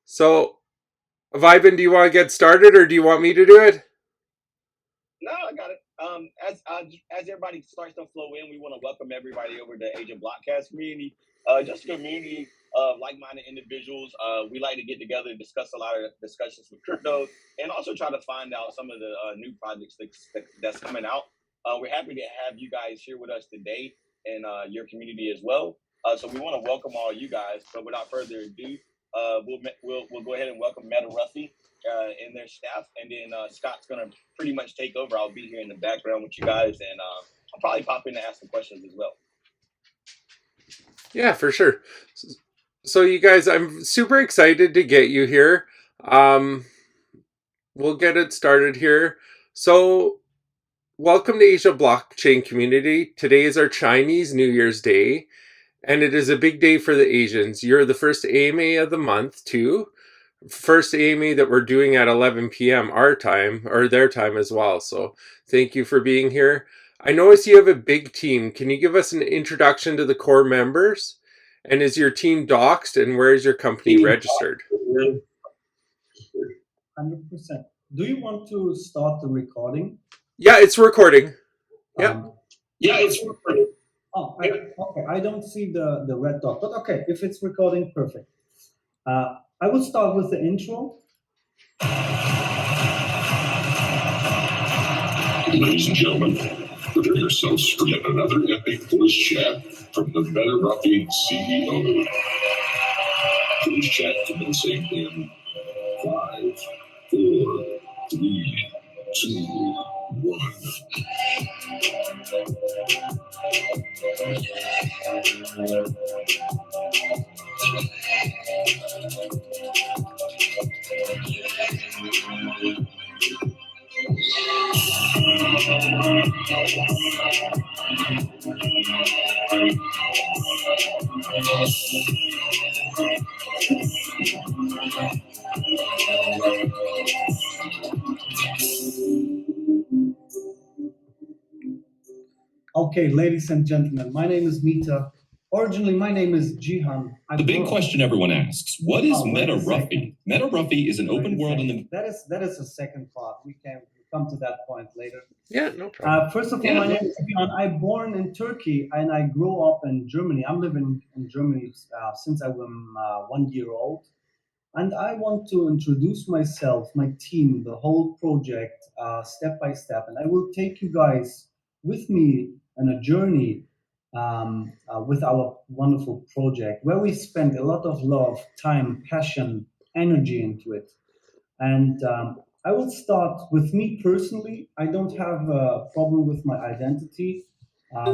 So, Viben, do you want to get started or do you want me to do it? No, I got it. As everybody starts to flow in, we want to welcome everybody over to Agent Blockcast community. Just a community of like-minded individuals. We like to get together and discuss a lot of discussions with crypto, and also try to find out some of the new projects that's coming out. We're happy to have you guys here with us today and your community as well. So we want to welcome all you guys. But without further ado, we'll go ahead and welcome Meta Ruffy and their staff, and then Scott's gonna pretty much take over. I'll be here in the background with you guys, and I'll probably pop in to ask some questions as well. Yeah, for sure. So, you guys, I'm super excited to get you here. We'll get it started here. So, welcome to Asia Blockchain Community. Today is our Chinese New Year's Day, and it is a big day for the Asians. You're the first AMA of the month, too. First AMA that we're doing at 11 p.m. our time, or their time as well. So, thank you for being here. I notice you have a big team. Can you give us an introduction to the core members? And is your team doxed, and where is your company registered? 100%. Do you want to start the recording? Yeah, it's recording. Yeah. Yeah, it's recording. Oh, okay. I don't see the red dot, but okay, if it's recording, perfect. I will start with the intro. Ladies and gentlemen, prepare yourselves for yet another epic voice chat from the Meta Ruffy CEO. Voice chat commencing in 5, 4, 3, 2, 1. Okay, ladies and gentlemen, my name is Mita. Originally, my name is Cihan. The big question everyone asks, what is Meta Ruffy? Meta Ruffy is an open world in the... That is a second part. We can come to that point later. Yeah, no problem. First of all, my name is Cihan. I'm born in Turkey and I grew up in Germany. I'm living in Germany since I was 1 year old. And I want to introduce myself, my team, the whole project, step by step. And I will take you guys with me on a journey with our wonderful project, where we spend a lot of love, time, passion, energy into it. And I will start with me personally. I don't have a problem with my identity. I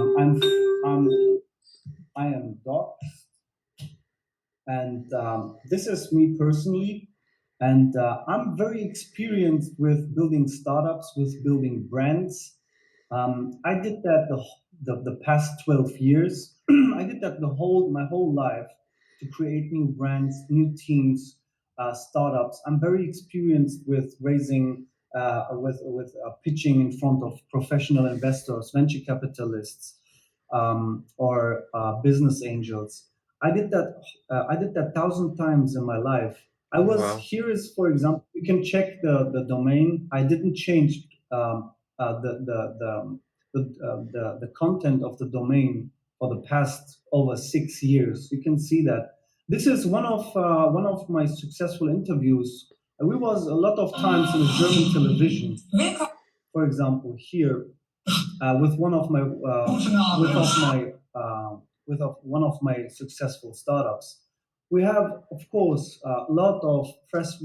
am Doc, and this is me personally. And I'm very experienced with building startups, with building brands. I did that the past 12 years. I did that my whole life to create new brands, new teams, startups. I'm very experienced with raising, with pitching in front of professional investors, venture capitalists, or business angels. I did that. I did that 1,000 times in my life. I was Wow. Here is, for example, you can check the domain. I didn't change the content of the domain for the past over 6 years. You can see that this is one of my successful interviews. We was a lot of times in the German television. For example, here with one of my one of my successful startups. We have, of course, a lot of press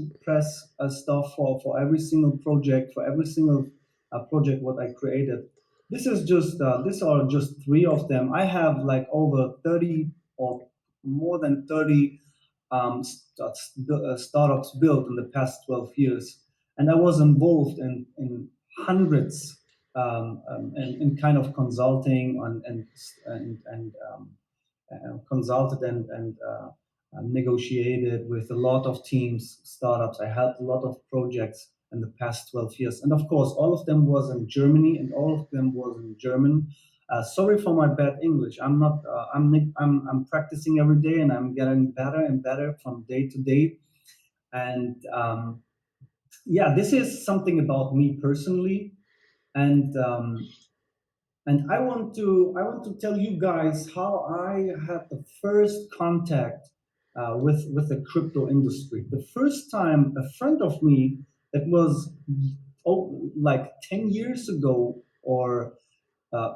stuff for every single project, for every single project what I created. This is just these are just three of them. I have like over 30 or more than 30 startups built in the past 12 years, and I was involved in hundreds in kind of consulting and consulted and negotiated with a lot of teams, startups. I helped a lot of projects in the past 12 years. And of course, all of them was in Germany and all of them was in German. Sorry for my bad English. I'm not. I'm practicing every day, and I'm getting better and better from day to day. And yeah, this is something about me personally, and I want to tell you guys how I had the first contact with the crypto industry. The first time a friend of me that was like 10 years ago, or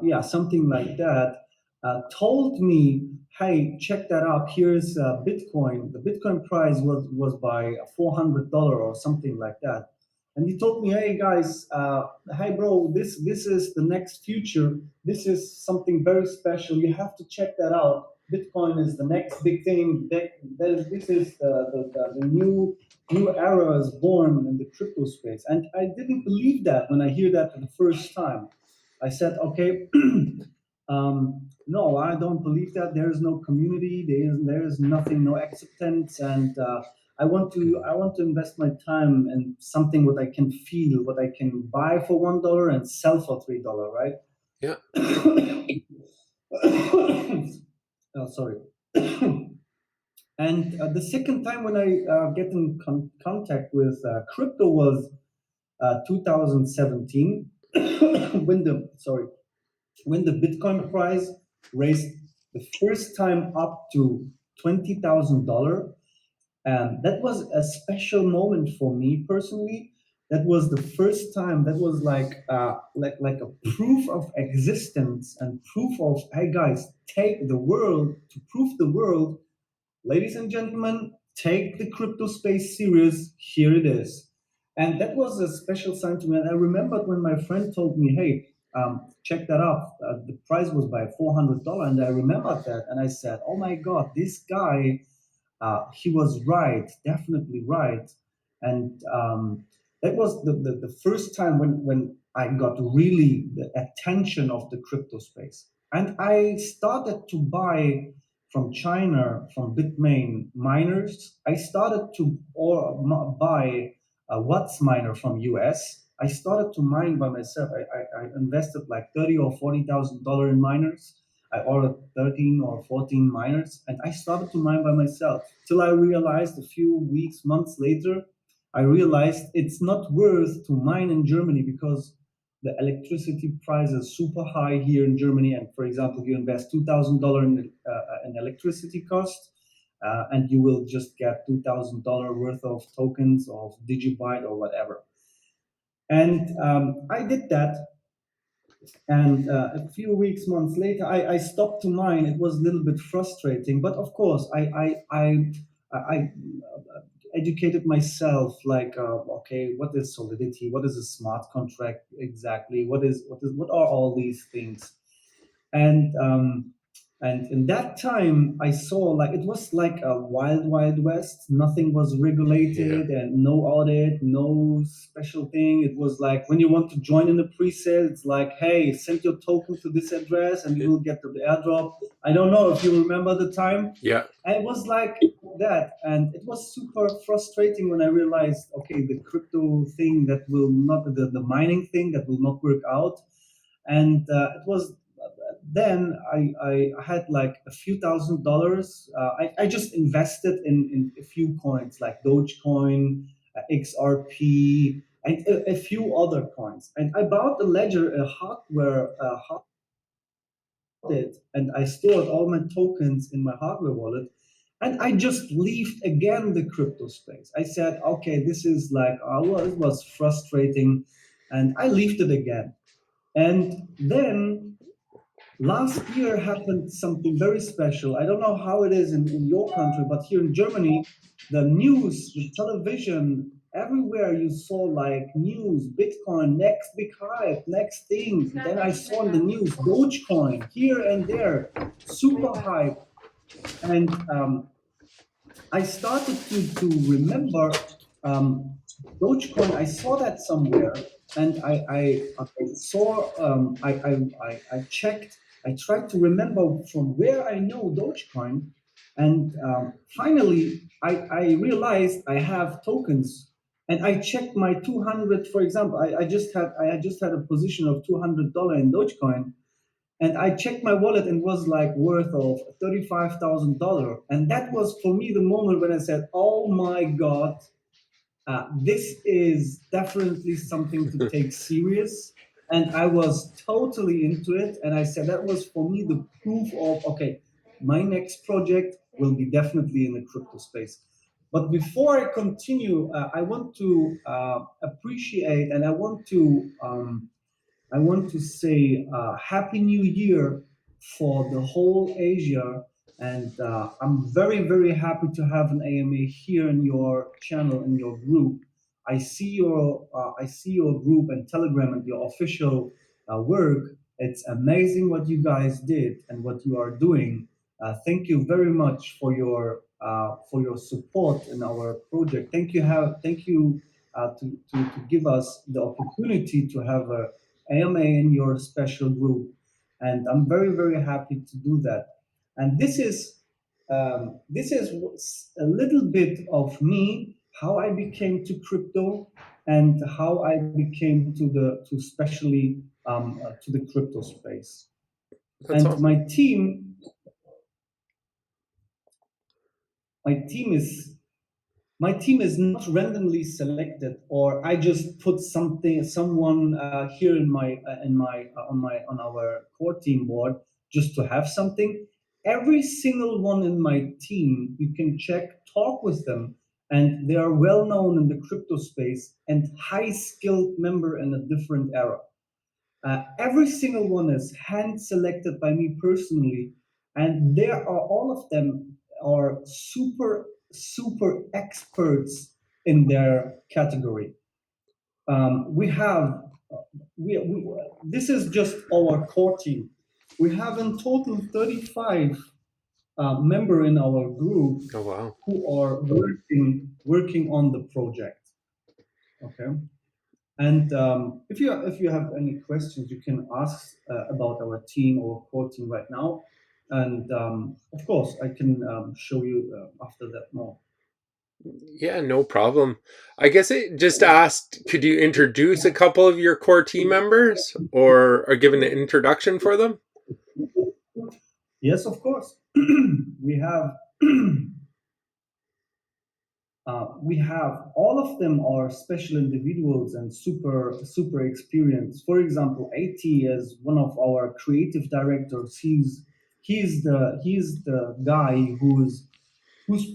yeah, something like that, told me, "Hey, check that out. Here's Bitcoin. The Bitcoin price was by $400 or something like that." And he told me, "Hey guys, hey bro, this is the next future. This is something very special. You have to check that out. Bitcoin is the next big thing. This is the new era is born in the crypto space." And I didn't believe that when I hear that for the first time. I said, okay, no, I don't believe that. There is no community. There is nothing, no acceptance, and I want to invest my time in something what I can feel, what I can buy for $1 and sell for $3, right? Yeah. Oh, sorry. And the second time when I get in contact with crypto was 2017 when the Bitcoin price raised the first time up to $20,000. And that was a special moment for me personally. That was the first time. That was like a proof of existence and proof of, hey guys, take the world to prove the world, ladies and gentlemen, take the crypto space serious. Here it is. And that was a special sign to me. And I remembered when my friend told me, hey, check that out. The price was by $400. And I remembered that. And I said, oh my God, this guy, he was right, definitely right. And that was the first time when I got really the attention of the crypto space. And I started to buy from China, from Bitmain miners. I started to buy a Watts miner from US. I started to mine by myself. I invested like $30,000 or $40,000 in miners. I ordered 13 or 14 miners, and I started to mine by myself till I realized a few weeks, months later, I realized it's not worth to mine in Germany because the electricity price is super high here in Germany. And for example, you invest $2,000 in electricity cost, and you will just get $2,000 worth of tokens of Digibyte or whatever. And I did that. And a few weeks, months later, I stopped to mine. It was a little bit frustrating, but of course, I educated myself. Like, okay, what is Solidity? What is a smart contract exactly? What are all these things? And in that time, I saw like it was like a wild west. Nothing was regulated and no audit, no special thing. It was like when you want to join in a pre-sale, it's like, hey, send your token to this address and you will get the airdrop. I don't know if you remember the time. Yeah. And it was like that, and it was super frustrating when I realized, okay, the crypto thing that will not, the mining thing that will not work out. And it was then I had like a few $1,000s. I just invested in a few coins like Dogecoin, XRP, and a few other coins. And I bought a ledger, a hardware wallet, and I stored all my tokens in my hardware wallet. And I just left again the crypto space. I said, okay, this is like, well, it was frustrating. And I left it again. And then last year happened something very special. I don't know how it is in your country, but here in Germany, the news, the television, everywhere you saw like news, Bitcoin, next big hype, next thing. Then I saw in the news, Dogecoin, here and there, super hype. And I started to remember Dogecoin. I saw that somewhere, and I saw I checked. I tried to remember from where I know Dogecoin, and finally I realized I have tokens. And I checked my 200, for example. I just had a position of $200 in Dogecoin, and I checked my wallet and it was like worth of $35,000. And that was for me the moment when I said, "Oh my God, This is definitely something to take serious. And I was totally into it. And I said that was for me the proof of, okay, my next project will be definitely in the crypto space. But before I continue, I want to appreciate and I want to say Happy New Year for the whole Asia. And I'm very, very happy to have an AMA here in your channel, in your group. I see your group and Telegram and your official work. It's amazing what you guys did and what you are doing. Thank you very much for your support in our project. Thank you to give us the opportunity to have a AMA in your special group, and I'm very very happy to do that. And this is a little bit of me, how I became to crypto, and how I became to especially to the crypto space. That's And awesome. my team is my team is not randomly selected, or I just put someone here on our core team board just to have something. Every single one in my team, you can check, talk with them, and they are well known in the crypto space and high skilled member in a different era. Every single one is hand selected by me personally, and there are all of them are super experts in their category. We have we this is just our core team. We have in total 35 member in our group Oh, wow. who are working on the project. Okay. And if you have any questions, you can ask about our team or core team right now. And of course, I can show you after that more. Yeah, no problem. I guess it just asked, could you introduce a couple of your core team members or give an introduction for them? Yes, of course. we have we have all of them are special individuals and super experienced. For example, AT is one of our creative directors. He's the guy who's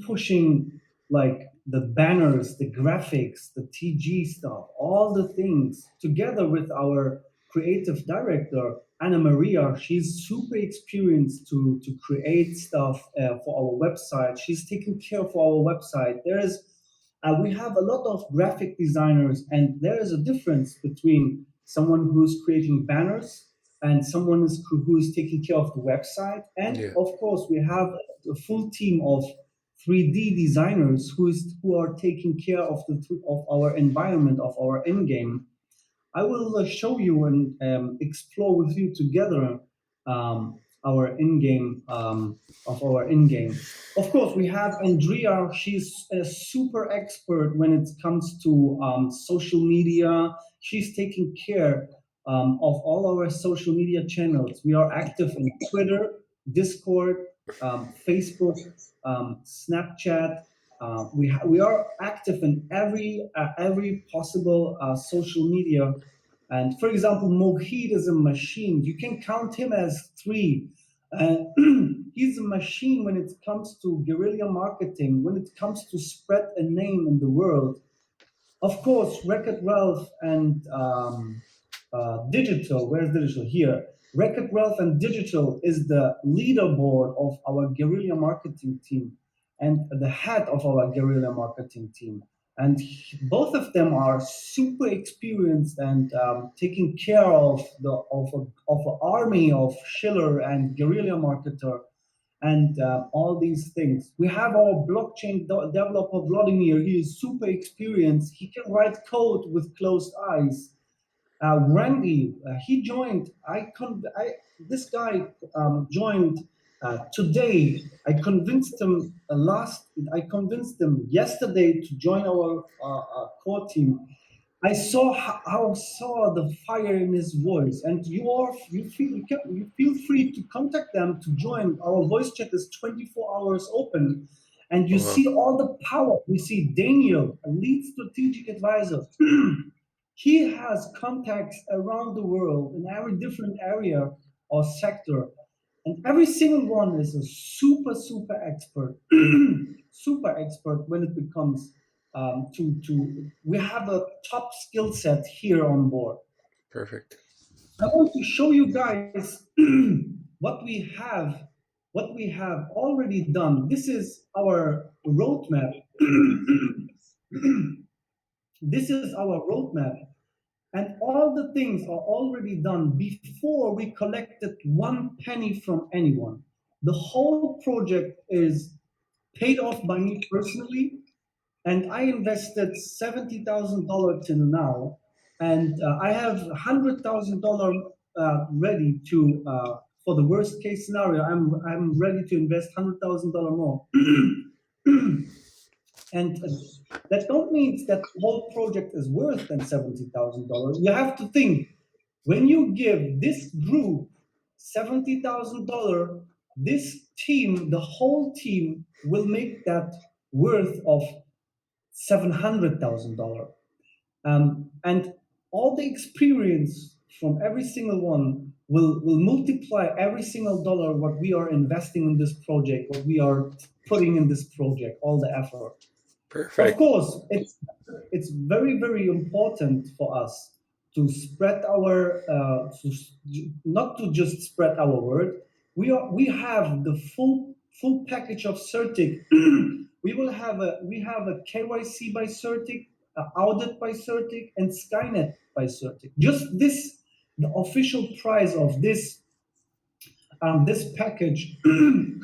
pushing like the banners, the graphics, the TG stuff, all the things together with our creative director Anna Maria. She's super experienced to create stuff for our website. She's taking care for our website. We have a lot of graphic designers, and there is a difference between someone who's creating banners and someone who is taking care of the website. And Yeah. of course, we have a full team of 3D designers who are taking care of our environment, of our in game. I will show you and explore with you together um, our in-game of our in-game. Of course, we have Andrea. She's a super expert when it comes to social media. She's taking care of all our social media channels. We are active in Twitter, Discord, Facebook, Snapchat. We are active in every possible social media. And for example, Mohit is a machine. You can count him as three. Uh, he's a machine when it comes to guerrilla marketing, when it comes to spread a name in the world. Of course, Record Ralph and Digital. Where's Digital? Here. Record Ralph and Digital is the leaderboard of our guerrilla marketing team and the head of our guerrilla marketing team. And both of them are super experienced and taking care of of an army of Schiller and guerrilla marketer and all these things. We have our blockchain developer Vladimir. He is super experienced. He can write code with closed eyes. Randy, he joined. This guy joined today. I convinced him yesterday to join our core team. I saw the fire in his voice, and you feel free to contact them to join. Our voice chat is 24 hours open, And you Wow. see all the power. We see Daniel, a lead strategic advisor. He has contacts around the world in every different area or sector. And every single one is a super expert, super expert when it becomes we have a top skill set here on board. Perfect. I want to show you guys what we have, what we have already done. This is our roadmap. This is our roadmap. And all the things are already done before we collected one penny from anyone. The whole project is paid off by me personally, and I invested $70,000 till now, and I have $100,000 ready to for the worst case scenario. I'm ready to invest $100,000 more. And that don't mean that the whole project is worth than $70,000. You have to think, when you give this group $70,000, this team, the whole team, will make that worth of $700,000. And all the experience from every single one will multiply every single dollar what we are investing in this project, what we are putting in this project, all the effort. Perfect. Of course, it's very important for us to spread our not to just spread our word. We have the full package of Certic. we have a KYC by Certic, audit by Certic, and Skynet by Certic. Just this, the official price of this package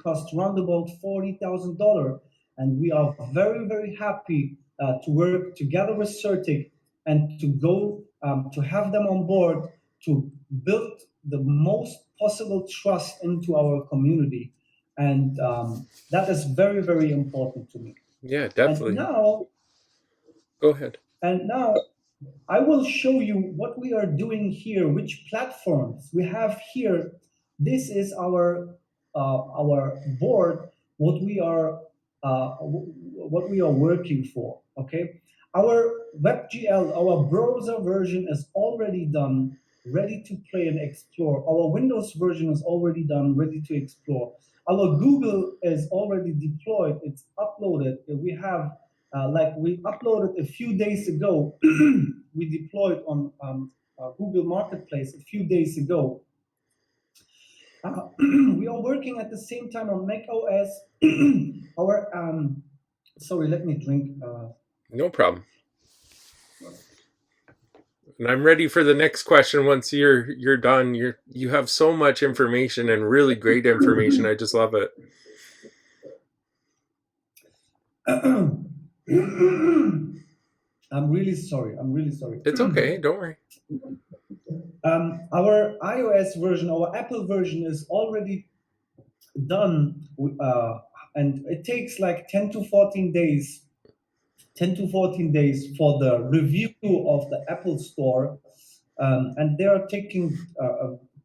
costs around about $40,000, and we are very happy to work together with Certic and to go to have them on board to build the most possible trust into our community, and that is very important to me. Yeah, definitely. And now, go ahead. And now I will show you what we are doing here, which platforms we have here. This is our board, what we are working for. Okay, our WebGL, our browser version is already done, ready to play and explore. Our Windows version is already done, ready to explore. Our Google is already deployed. It's uploaded. We have we uploaded a few days ago. We deployed on Google Marketplace a few days ago. We are working at the same time on Mac OS. Sorry, let me drink. No problem. And I'm ready for the next question. Once you're done, you have so much information and really great information. I just love it. I'm really sorry. It's okay. Don't worry. Our iOS version, our Apple version is already done, and it takes like 10 to 14 days for the review of the Apple Store, and they are taking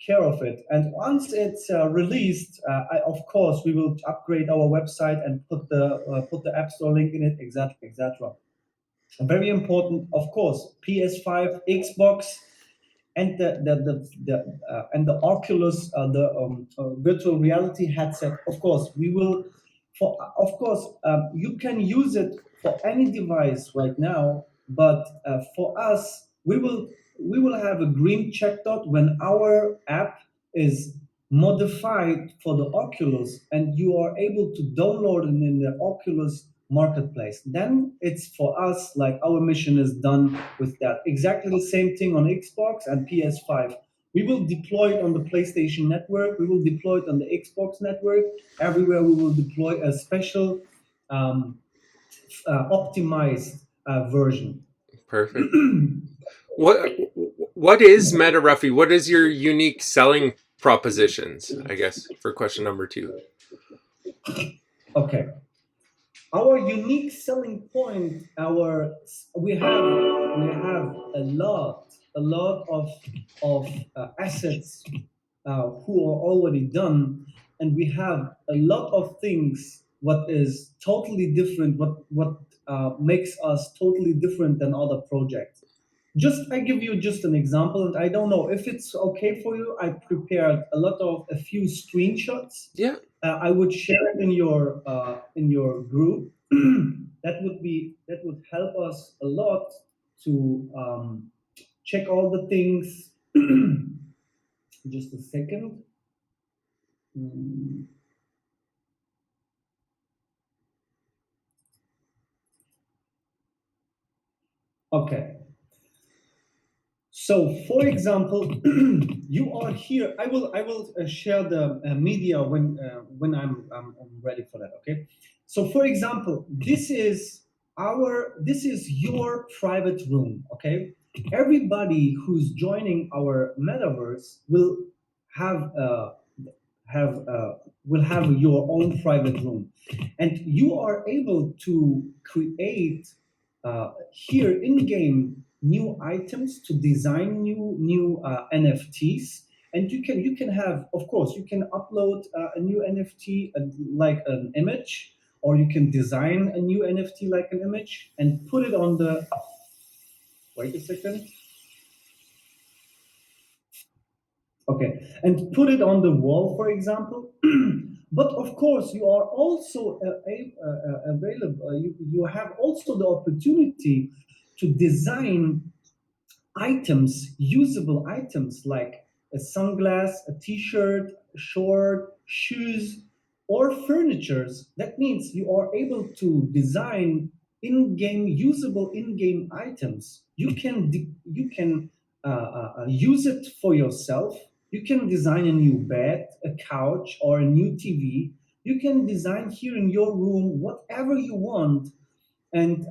care of it. And once it's released, of course, we will upgrade our website and put the App Store link in it, etc. Very important, of course, PS5, Xbox, and the Oculus, virtual reality headset. Of course, you can use it for any device right now, but for us, we will have a green check dot when our app is modified for the Oculus, and you are able to download it in the Oculus marketplace. Then it's for us, like, our mission is done with that. Exactly the same thing on Xbox and PS5. We will deploy it on the PlayStation Network. We will deploy it on the Xbox Network. Everywhere we will deploy a special optimized version. Perfect. What is Meta Ruffy? What is your unique selling propositions, I guess, for question number 2? Okay. Our unique selling point, we have a lot of assets who are already done, and we have a lot of things what is totally different, what makes us totally different than other projects. I give you just an example, and I don't know if it's okay for you. I prepared a few screenshots. Yeah. I would share it in your group. That would help us a lot to check all the things. Just a second. Okay. So, for example, you are here. I will share the media when I'm ready for that. Okay. So, for example, this is your private room. Okay. Everybody who's joining our metaverse will have have will have your own private room, and you are able to create here in game new items, to design new NFTs. And you can have, of course, you can upload a new NFT, like an image, or you can design a new NFT like an image and put it on the. Wait a second. Okay, and put it on the wall, for example. But of course, you are also available. You have also the opportunity to design items, usable items like a sunglass, a t-shirt, short, shoes, or furnitures. That means you are able to design usable in-game items. You can use it for yourself. You can design a new bed, a couch, or a new TV. You can design here in your room whatever you want, and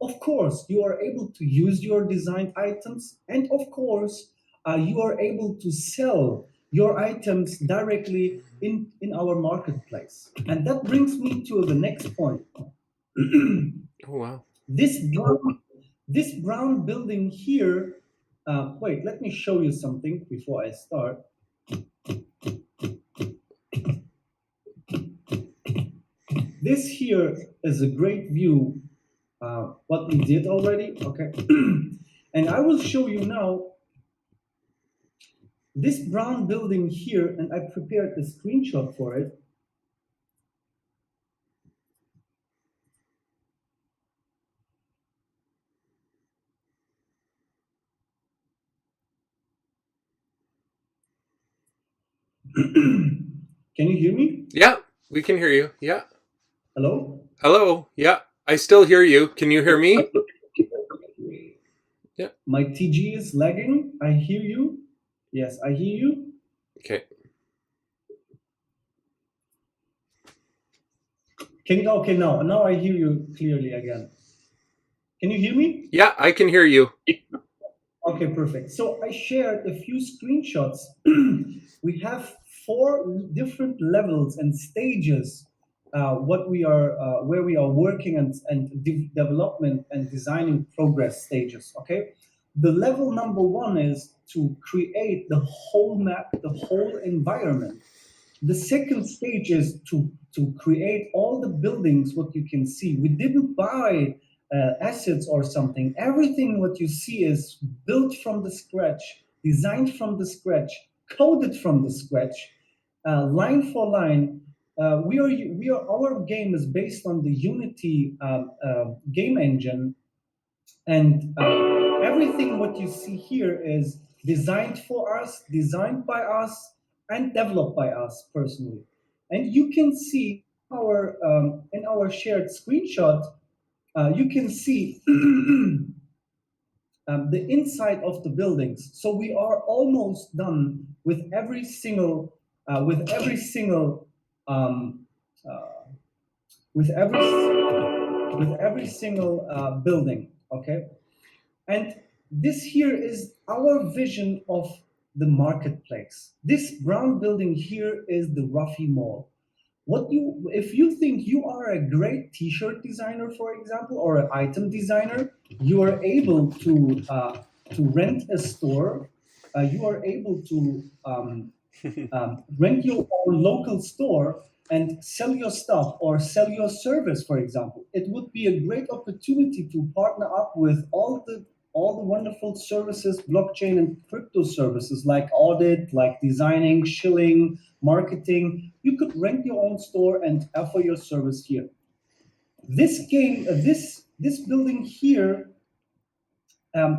of course, you are able to use your designed items. And of course, you are able to sell your items directly in our marketplace. And that brings me to the next point. Oh, wow. This brown building here. Wait, let me show you something before I start. This here is a great view. What we did already, okay? And I will show you now this brown building here, and I prepared a screenshot for it. Can you hear me? Yeah, we can hear you. Yeah. Hello? Hello. Yeah, I still hear you. Can you hear me? Yeah. My TG is lagging. I hear you. Yes, I hear you. Okay. Okay, now I hear you clearly again. Can you hear me? Yeah, I can hear you. Okay, perfect. So I shared a few screenshots. We have 4 different levels and stages, where we are working, and development and designing progress stages. Okay, the level number 1 is to create the whole map, the whole environment. The second stage is to create all the buildings, what you can see. We didn't buy assets or something. Everything what you see is built from the scratch, designed from the scratch, coded from the scratch, line for line. Our game is based on the Unity game engine, and everything what you see here is designed for us, designed by us, and developed by us personally. And you can see in our shared screenshot, you can see the inside of the buildings. So we are almost done with every single with every single building. Okay, and this here is our vision of the marketplace. This brown building here is the RUFFY Mall. If you think you are a great t-shirt designer, for example, or an item designer, you are able to rent a store. You are able to rent your own local store, and sell your stuff or sell your service, for example. It would be a great opportunity to partner up with all the wonderful services, blockchain and crypto services like audit, like designing, shilling, marketing. You could rent your own store and offer your service here. This this building here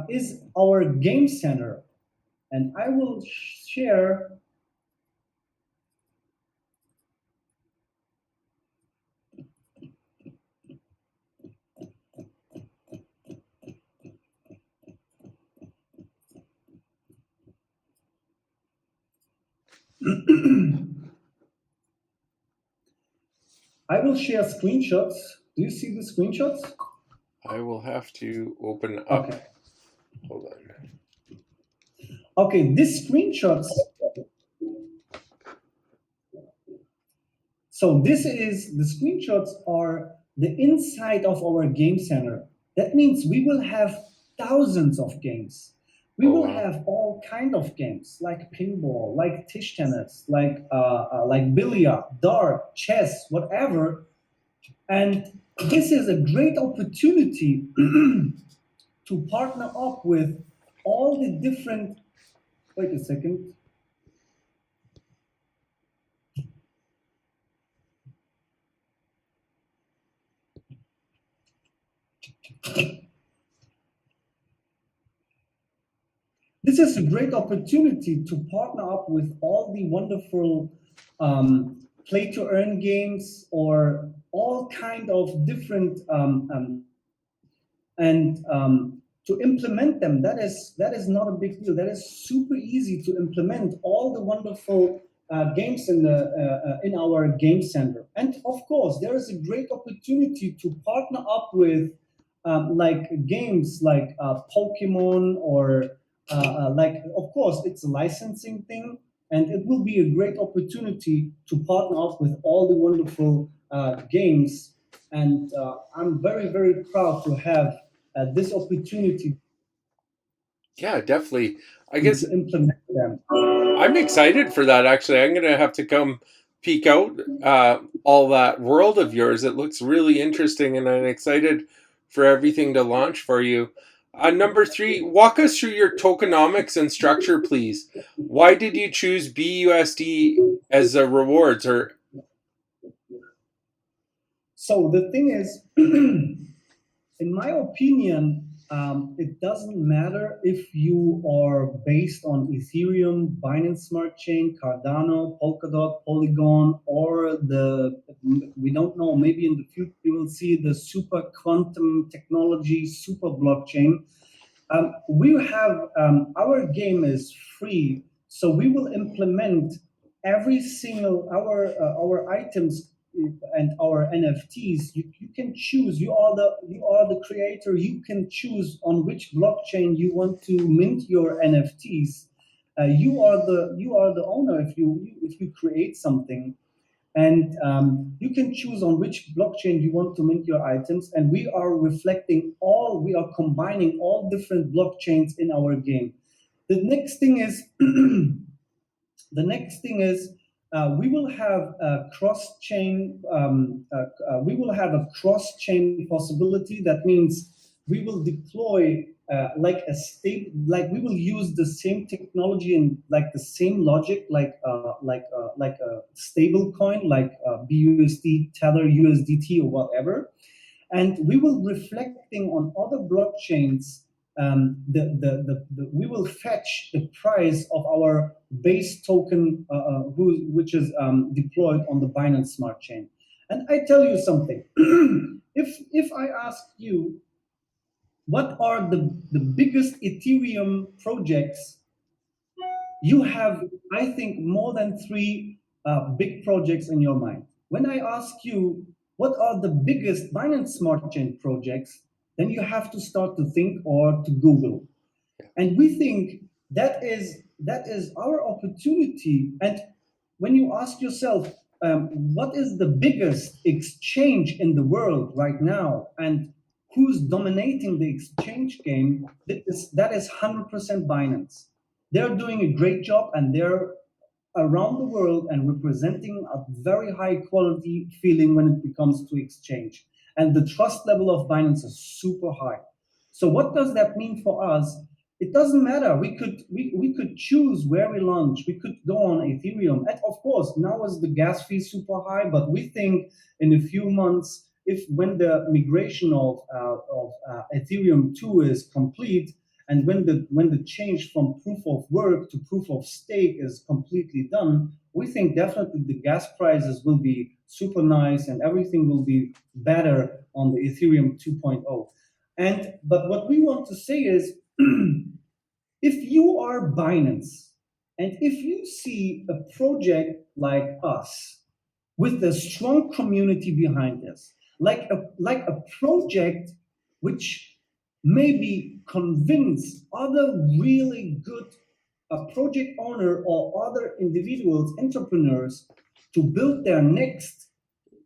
is our game center, and I will share. I will share screenshots. Do you see the screenshots? I will have to open up. Okay. Hold on. Okay, these screenshots. So the screenshots are the inside of our game center. That means we will have thousands of games. We will have all kind of games like pinball, like tisch tennis, like billiard, dart, chess, whatever. And this is a great opportunity to partner up with all the different. Wait a second. This is a great opportunity to partner up with all the wonderful play-to-earn games or all kind of different to implement them. That is not a big deal. That is super easy to implement all the wonderful games in our game center. And of course, there is a great opportunity to partner up with like games like Pokemon or of course, it's a licensing thing, and it will be a great opportunity to partner up with all the wonderful games. And I'm very, very proud to have this opportunity. Yeah, definitely. I guess to implement them. I'm excited for that. Actually, I'm gonna have to come peek out all that world of yours. It looks really interesting, and I'm excited for everything to launch for you. Number 3, walk us through your tokenomics and structure, please. Why did you choose BUSD as a rewards? Or so the thing is, in my opinion, it doesn't matter if you are based on Ethereum, Binance Smart Chain, Cardano, Polkadot, Polygon, or we don't know, maybe in the future we will see the super quantum technology, super blockchain. We have, our game is free, so we will implement every single, our items and our NFTs. You can choose. You are the creator. You can choose on which blockchain you want to mint your NFTs. You are the owner if you create something, and you can choose on which blockchain you want to mint your items. And we are combining all different blockchains in our game. The next thing is we will have a cross-chain. We will have a cross-chain possibility. That means we will deploy like we will use the same technology and like the same logic, like a stable coin, like BUSD, Tether, USDT, or whatever, and we will reflecting on other blockchains. We will fetch the price of our base token, which is deployed on the Binance Smart Chain. And I tell you something: if I ask you, what are the biggest Ethereum projects? You have, I think, more than 3 big projects in your mind. When I ask you, what are the biggest Binance Smart Chain projects, then you have to start to think or to Google. And we think that is our opportunity. And when you ask yourself, what is the biggest exchange in the world right now, and who's dominating the exchange game, that is 100% Binance. They're doing a great job, and they're around the world and representing a very high quality feeling when it becomes to exchange. And the trust level of Binance is super high. So what does that mean for us? It doesn't matter. We could choose where we launch. We could go on Ethereum. And of course, now is the gas fee super high, but we think in a few months, if when the migration of Ethereum 2 is complete, and when the change from proof of work to proof of stake is completely done, we think definitely the gas prices will be super nice and everything will be better on the Ethereum 2.0. But what we want to say is, if you are Binance and if you see a project like us with a strong community behind us, like a project which maybe convince other really good project owner or other individuals, entrepreneurs, to build their next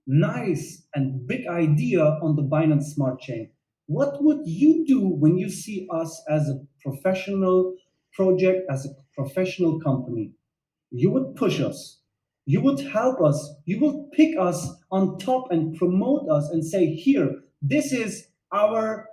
nice and big idea on the Binance Smart Chain. What would you do when you see us as a professional project, as a professional company? You would push us. You would help us. You would pick us on top and promote us and say, here, this is our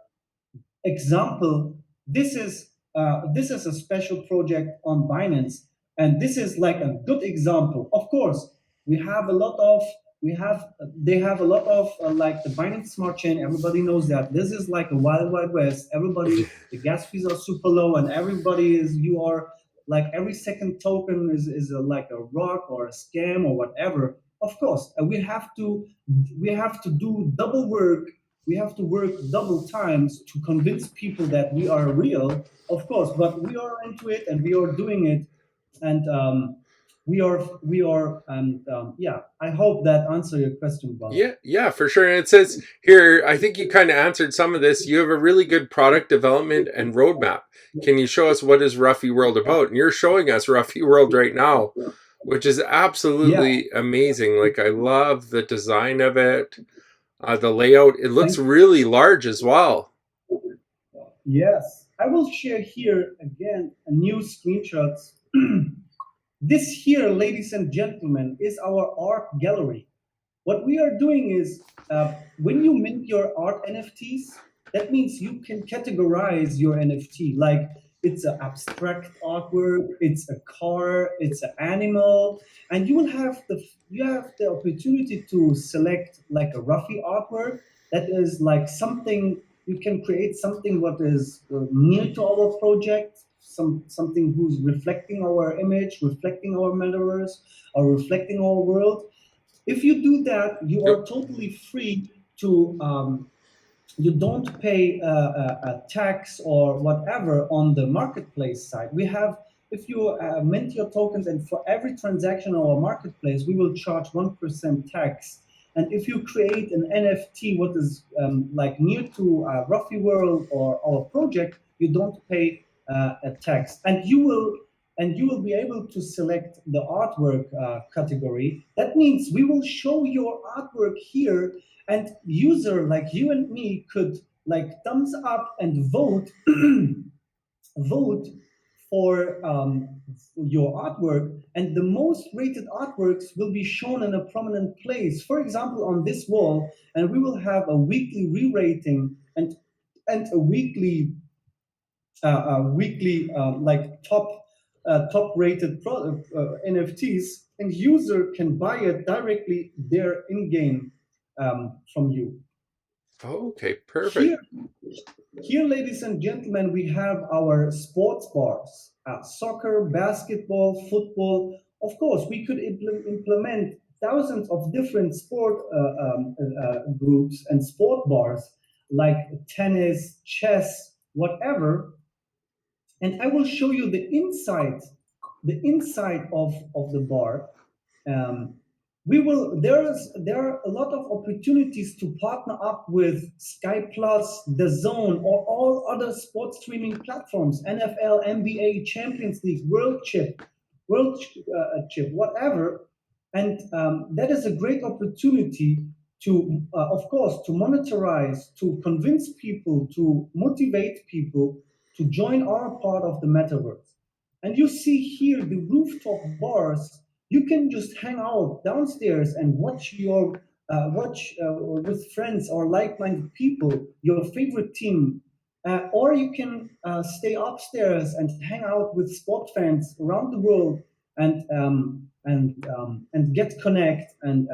example. This is a special project on Binance, and this is like a good example. Of course, we have a lot of we have they have a lot of like the Binance Smart Chain. Everybody knows that this is like a wild wild west. Everybody, the gas fees are super low, and everybody is you are like every second token is like a rock or a scam or whatever. Of course, we have to do double work. We have to work double times to convince people that we are real, of course, but we are into it and we are doing it, and yeah. I hope that answer your question, brother. Yeah, for sure. And it says here, I think you kind of answered some of this. You have a really good product development and roadmap. Can you show us what is RUFFY World about? And you're showing us RUFFY World right now, which is absolutely amazing. Like, I love the design of it, the layout. It looks really large as well. Yes, I will share here again a new screenshot. This here, ladies and gentlemen, is our art gallery. What we are doing is, when you mint your art NFTs, that means you can categorize your NFT. Like it's an abstract artwork, it's a car, it's an animal, and you have the opportunity to select like a RUFFY artwork that is like something you can create something what is near to our project, something who's reflecting our image, reflecting our metaverse, or reflecting our world. If you do that, you are totally free to. You don't pay a tax or whatever on the marketplace side. We have, if you mint your tokens, and for every transaction on our marketplace, we will charge 1% tax. And if you create an NFT, what is like near to RUFFY World or our project, you don't pay a tax, and you will be able to select the artwork category. That means we will show your artwork here, and user like you and me could like thumbs up and vote vote for your artwork, and the most rated artworks will be shown in a prominent place, for example on this wall, and we will have a weekly re-rating and a weekly like top rated NFTs, and user can buy it directly there in game from you. Okay, perfect. Here, ladies and gentlemen, we have our sports bars: soccer, basketball, football. Of course, we could implement thousands of different sport groups and sport bars like tennis, chess, whatever. And I will show you the inside of the bar. There are a lot of opportunities to partner up with Sky Plus, The Zone, or all other sports streaming platforms: NFL, NBA, Champions League, World Chip, whatever. And that is a great opportunity to, of course, to monetize, to convince people, to motivate people to join our part of the metaverse. And you see here the rooftop bars You can just hang out downstairs and watch with friends or like-minded people your favorite team, or you can stay upstairs and hang out with sport fans around the world and get connect and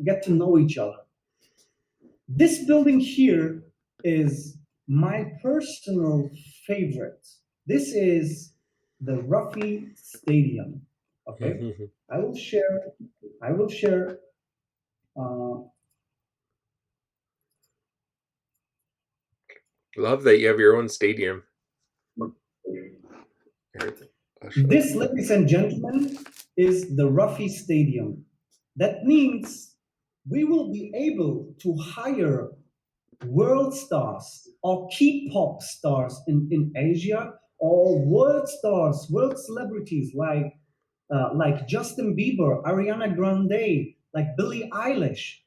get to know each other. This building here is my personal favorite. This is the RUFFY Stadium. Okay, I will share. Love that you have your own stadium. This, ladies and gentlemen, is the RUFFY Stadium. That means we will be able to hire world stars or key pop stars in Asia, or world stars, world celebrities like Justin Bieber, Ariana Grande, like Billie Eilish.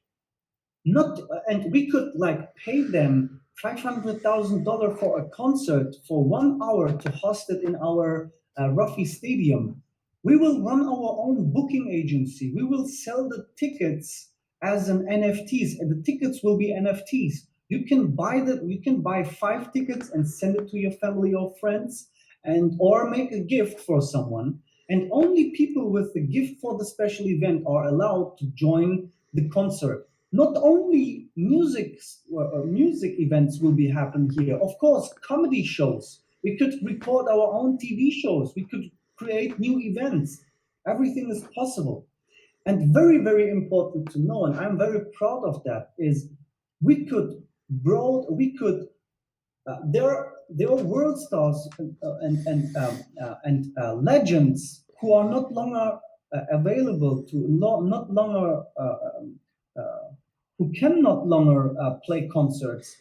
And we could like pay them $500,000 for a concert for 1 hour to host it in our RUFFY Stadium. We will run our own booking agency. We will sell the tickets as an NFTs, and the tickets will be NFTs. You can buy 5 tickets and send it to your family or friends, or make a gift for someone. And only people with the gift for the special event are allowed to join the concert. Not only music events will be happening here. Of course, comedy shows. We could record our own TV shows. We could create new events. Everything is possible. And very, very important to know, and I'm very proud of that, is there are world stars and legends who are not longer available who can not longer play concerts.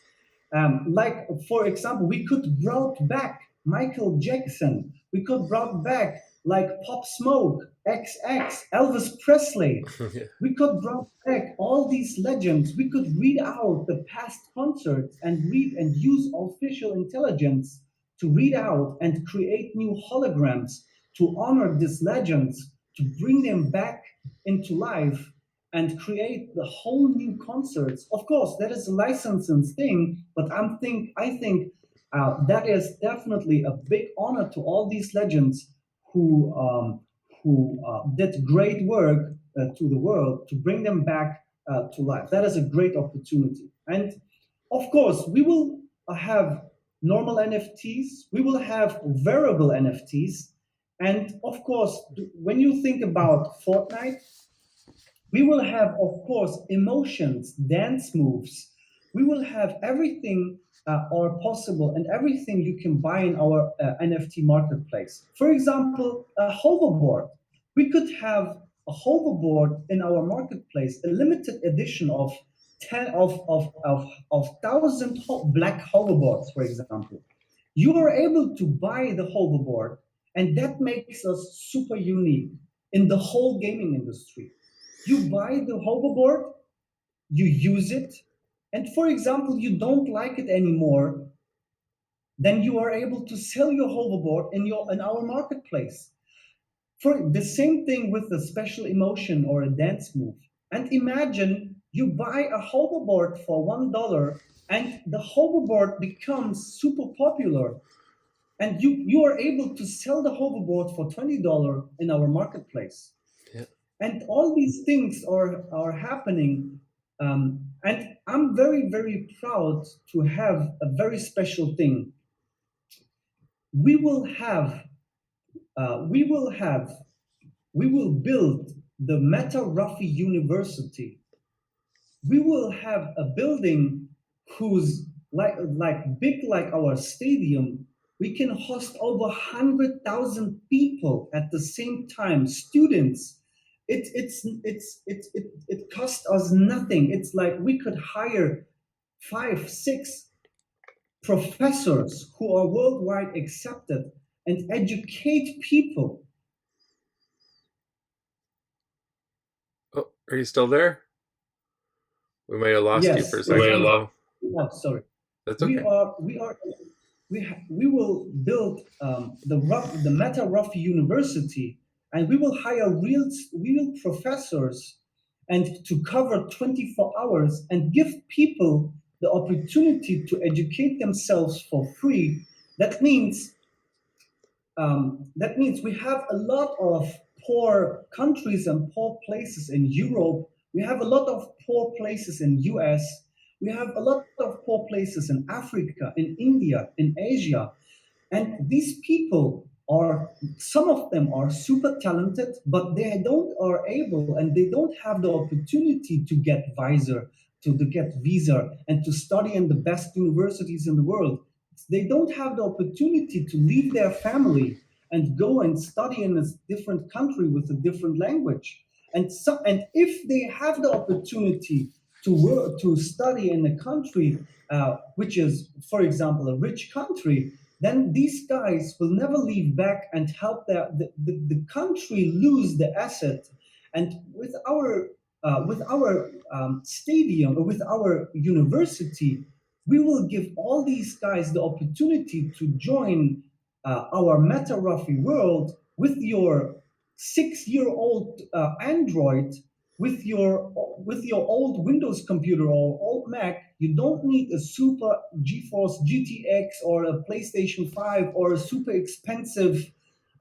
Like, for example, we could brought back Michael Jackson. We could brought back like Pop Smoke, XX, Elvis Presley. We could brought back all these legends. We could read out the past concerts and use artificial intelligence to read out and create new holograms to honor these legends, to bring them back into life and create the whole new concerts. Of course, that is a licensing thing, but I think that is definitely a big honor to all these legends who did great work to the world to bring them back to life. That is a great opportunity. And of course, we will have normal NFTs. We will have wearable NFTs. And of course, when you think about Fortnite, we will have, of course, emotions, dance moves. We will have everything are possible and everything you can buy in our NFT marketplace. For example, a hoverboard. We could have a hoverboard in our marketplace, a limited edition of 1,000 black hoverboards, for example. You are able to buy the hoverboard, and that makes us super unique in the whole gaming industry. You buy the hoverboard, you use it, and for example, you don't like it anymore, then you are able to sell your hoverboard in our marketplace. For the same thing with the special emotion or a dance move. And imagine you buy a hoverboard for $1 and the hoverboard becomes super popular. And you are able to sell the hoverboard for $20 in our marketplace. Yeah. And all these things are happening. And I'm very, very proud to have a very special thing. We will build the Meta Ruffy University. We will have a building whose like big like our stadium. We can host over 100,000 people at the same time, students. It costs us nothing. It's like we could hire 5, 6 professors who are worldwide accepted and educate people. Oh, are you still there? We might have lost you for a second. Oh, sorry. That's okay. We will build the Meta Ruffy University, and we will hire real professors and to cover 24 hours and give people the opportunity to educate themselves for free. That means we have a lot of poor countries and poor places in Europe. We have a lot of poor places in US. We have a lot of poor places in Africa, in India, in Asia. And these people are, some of them are super talented, but they don't are able and they don't have the opportunity to get visa and to study in the best universities in the world. They don't have the opportunity to leave their family and go and study in a different country with a different language. And if they have the opportunity to work, to study in a country which is, for example, a rich country, then these guys will never leave back and help the country lose the asset. And with our stadium or with our university, we will give all these guys the opportunity to join our Meta Ruffy World with your 6-year-old Android, with your old Windows computer or old Mac. You don't need a super GeForce GTX or a PlayStation 5 or a super expensive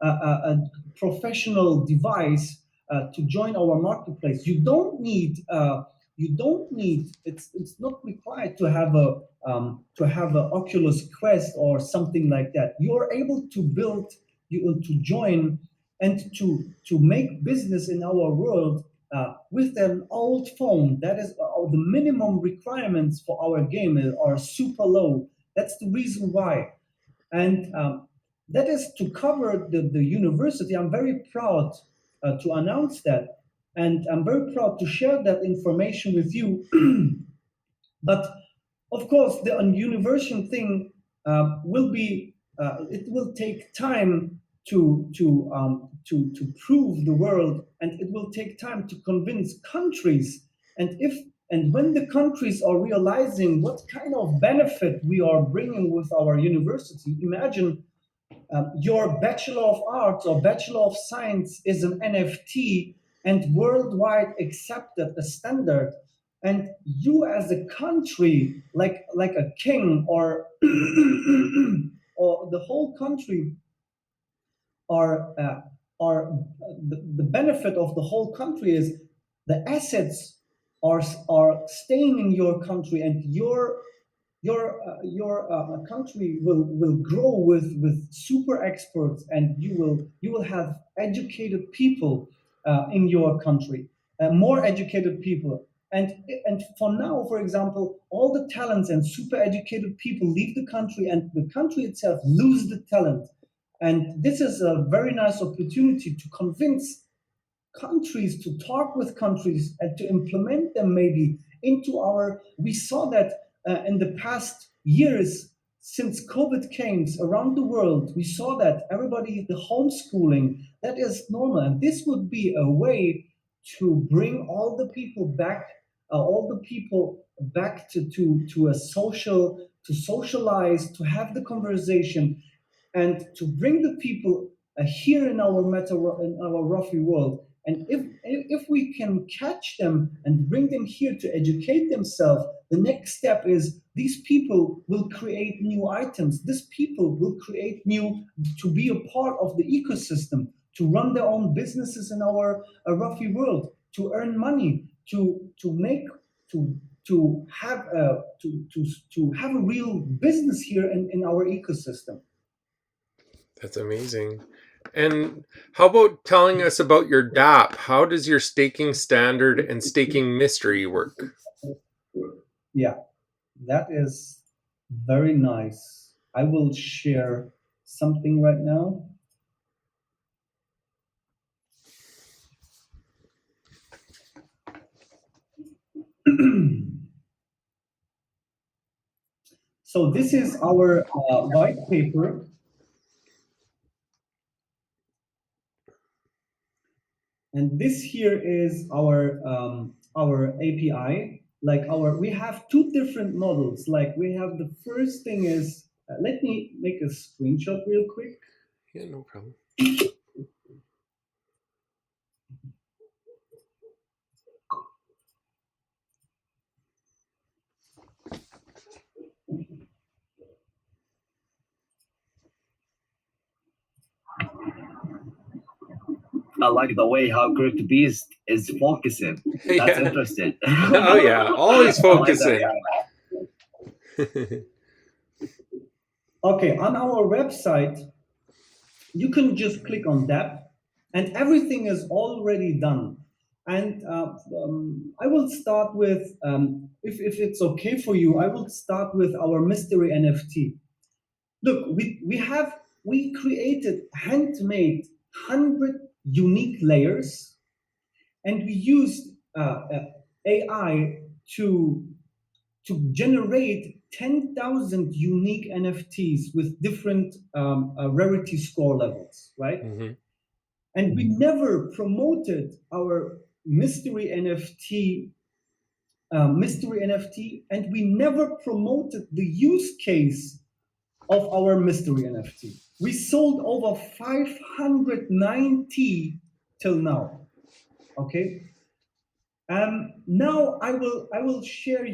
a professional device to join our marketplace. You don't need it's not required to have a Oculus Quest or something like that. You're able to build, to join and to make business in our world with an old phone. That is the minimum requirements for our game are super low. That's the reason why. And that is to cover the university. I'm very proud to announce that. And I'm very proud to share that information with you. But of course, the university thing will be, it will take time to prove the world, and it will take time to convince countries. And when the countries are realizing what kind of benefit we are bringing with our university, imagine your Bachelor of Arts or Bachelor of Science is an NFT and worldwide accepted a standard. And you as a country, like a king or or the whole country are the benefit of the whole country is the assets are staying in your country, and your country will grow with super experts, and you will have educated people in your country, more educated people. And for now, for example, all the talents and super educated people leave the country, and the country itself lose the talent. And this is a very nice opportunity to convince countries, to talk with countries, and to implement them maybe into our. We saw that in the past years since COVID came around the world. We saw that everybody, the homeschooling, that is normal. And this would be a way to bring all the people back, to a social, to socialize, to have the conversation, and to bring the people here in our Ruffy world. And if we can catch them and bring them here to educate themselves, the next step is these people will create new items. These people will create new, to be a part of the ecosystem, to run their own businesses in our Ruffy world, to earn money, to have a real business here in our ecosystem. That's amazing. And how about telling us about your DApp? How does your staking standard and staking mystery work? Yeah, that is very nice. I will share something right now. So this is our white paper. And this here is our API. We have two different models. Like we have the first thing is, let me make a screenshot real quick. Yeah, no problem. I like the way how Crypt Beast is focusing. That's interesting. Oh yeah, always focusing. Okay, on our website, you can just click on that, and everything is already done. And I will start with, if it's okay for you, I will start with our mystery NFT. Look, we created handmade 100 unique layers, and we used AI to generate 10,000 unique NFTs with different rarity score levels, right? Mm-hmm. And we never promoted our mystery NFT, and we never promoted the use case of our mystery NFT. We sold over 590 till now. Okay. Now I will share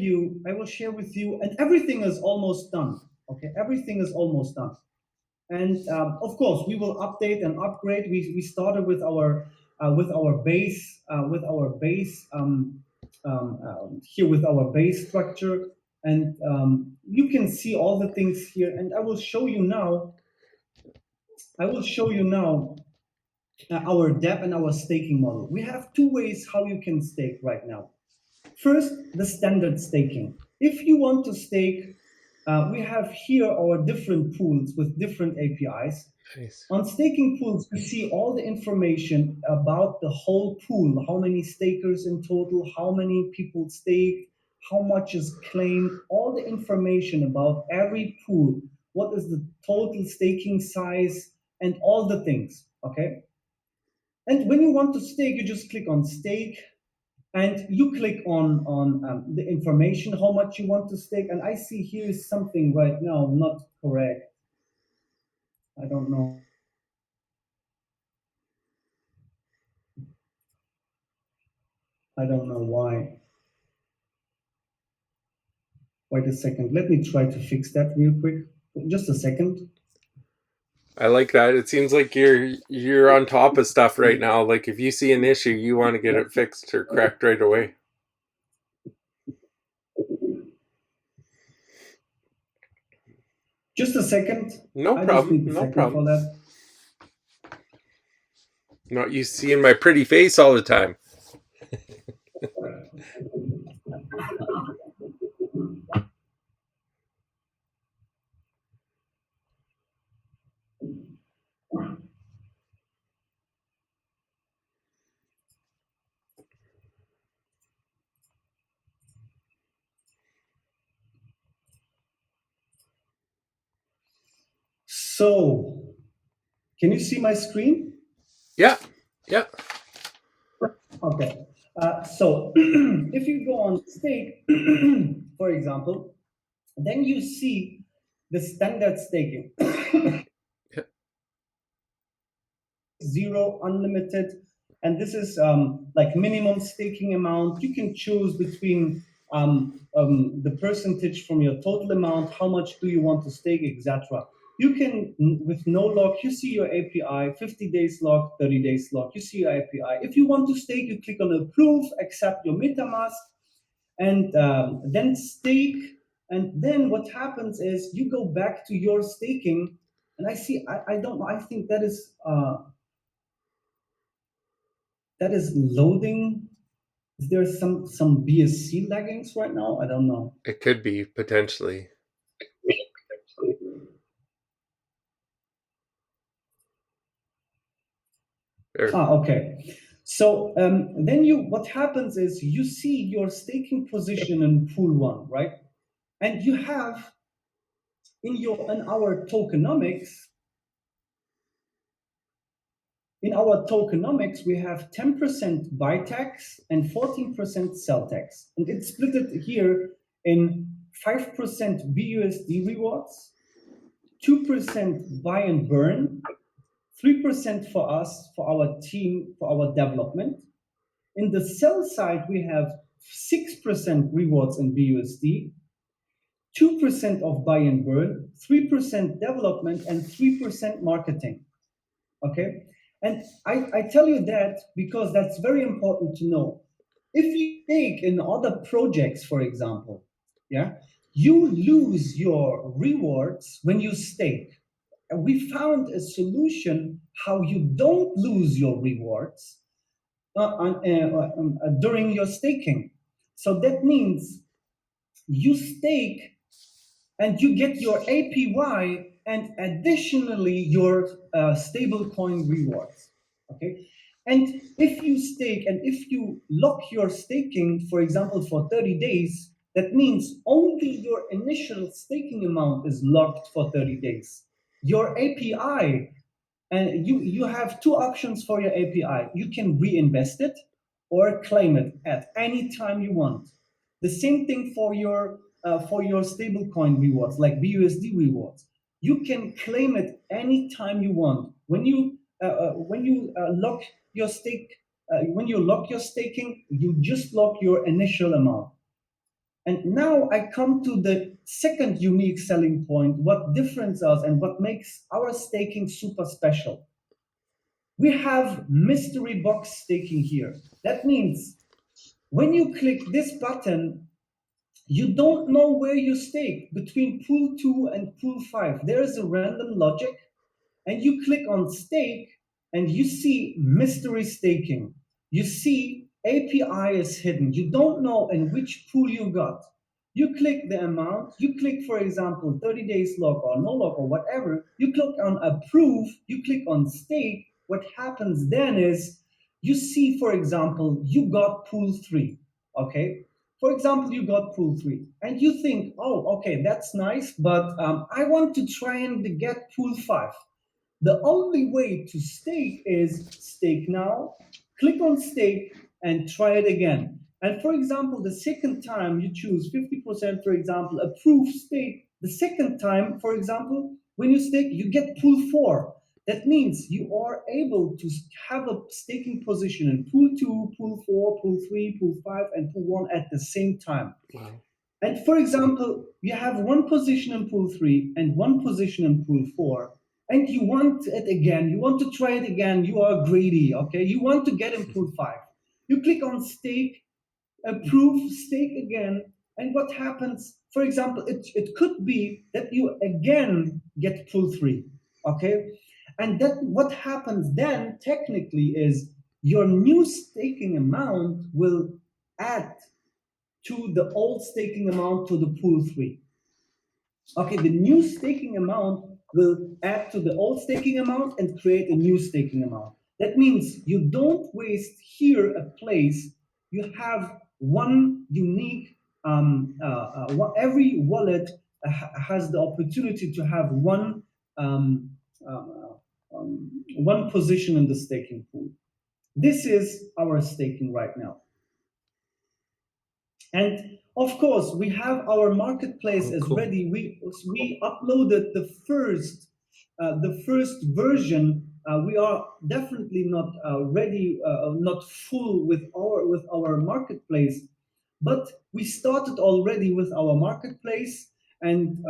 with you, and everything is almost done. Okay, everything is almost done, and of course we will update and upgrade. We started with our base here with our base structure, and you can see all the things here. And I will show you now. Our DApp and our staking model. We have two ways how you can stake right now. First, the standard staking. If you want to stake, we have here our different pools with different APIs. Nice. On staking pools, you see all the information about the whole pool, how many stakers in total, how many people stake, how much is claimed, all the information about every pool, what is the total staking size, and all the things, okay? And when you want to stake, you just click on stake, and you click on the information, how much you want to stake. And I see here is something right now not correct. I don't know. I don't know why. Wait a second. Let me try to fix that real quick. Just a second. I like that. It seems like you're on top of stuff right now. Like if you see an issue, you want to get it fixed or correct right away. Just a second. No I problem. just need a No second problem. for that. Not used to seeing my pretty face all the time. So, can you see my screen? Yeah. Yeah. Okay. So if you go on stake, for example, then you see the standard staking. Zero, unlimited, and this is like minimum staking amount. You can choose between the percentage from your total amount, how much do you want to stake, etc. You can, with no lock, you see your API, 50 days lock, 30 days lock, you see your API. If you want to stake, you click on approve, accept your MetaMask, and then stake. And then what happens is you go back to your staking, and I see, I don't know, I think that is loading. Is there some BSC laggings right now? I don't know. It could be potentially. Okay. So then what happens is you see your staking position in pool one, right? And you have in our tokenomics. In our tokenomics, we have 10% buy tax and 14% sell tax. And it's split here in 5% BUSD rewards, 2% buy and burn, 3% for us, for our team, for our development. In the sell side, we have 6% rewards in BUSD, 2% of buy and burn, 3% development, and 3% marketing. Okay? And I tell you that because that's very important to know. If you stake in other projects, for example, yeah, you lose your rewards when you stake. And we found a solution how you don't lose your rewards during your staking. So that means you stake and you get your APY and additionally your stablecoin rewards. Okay, and if you stake and if you lock your staking, for example, for 30 days, that means only your initial staking amount is locked for 30 days. Your API, and you have two options for your API. You can reinvest it or claim it at any time you want. The same thing for your stablecoin rewards, like BUSD rewards. You can claim it anytime you want. When you lock your stake, when you lock your staking, you just lock your initial amount. And now I come to the second unique selling point, what differentiates us and what makes our staking super special. We have mystery box staking here. That means when you click this button, you don't know where you stake between pool 2 and pool 5. There is a random logic, and you click on stake, and you see mystery staking. You see API is hidden. You don't know in which pool you got. You click the amount. You click, for example, 30 days lock or no lock or whatever. You click on approve. You click on stake. What happens then is you see, for example, you got pool 3. Okay. For example, you got pool 3 and you think, oh, okay, that's nice, but I want to try and get pool 5. The only way to stake is stake now, click on stake and try it again. And for example, the second time you choose 50%, for example, approve stake. The second time, for example, when you stake, you get pool 4. That means you are able to have a staking position in pool 2, pool 4, pool 3, pool 5, and pool 1 at the same time. Wow. And for example, you have one position in pool 3 and one position in pool 4, and you want it again, you want to try it again, you are greedy, okay? You want to get in pool 5. You click on stake, approve, stake again, and what happens, for example, it could be that you again get pool 3, okay? And that what happens then technically is your new staking amount will add to the old staking amount to the pool 3. Okay, the new staking amount will add to the old staking amount and create a new staking amount. That means you don't waste here a place. You have one unique, every wallet has the opportunity to have one position in the staking pool. This is our staking right now. And of course, we have our marketplace as ready. We uploaded the first version. We are definitely not ready, not full with our marketplace, but we started already with our marketplace. And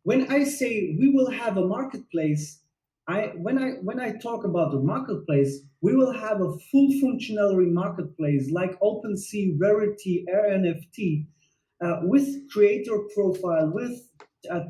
when I say we will have a marketplace, when I talk about the marketplace, we will have a full functionality marketplace like OpenSea, Rarity, Air NFT, with creator profile, with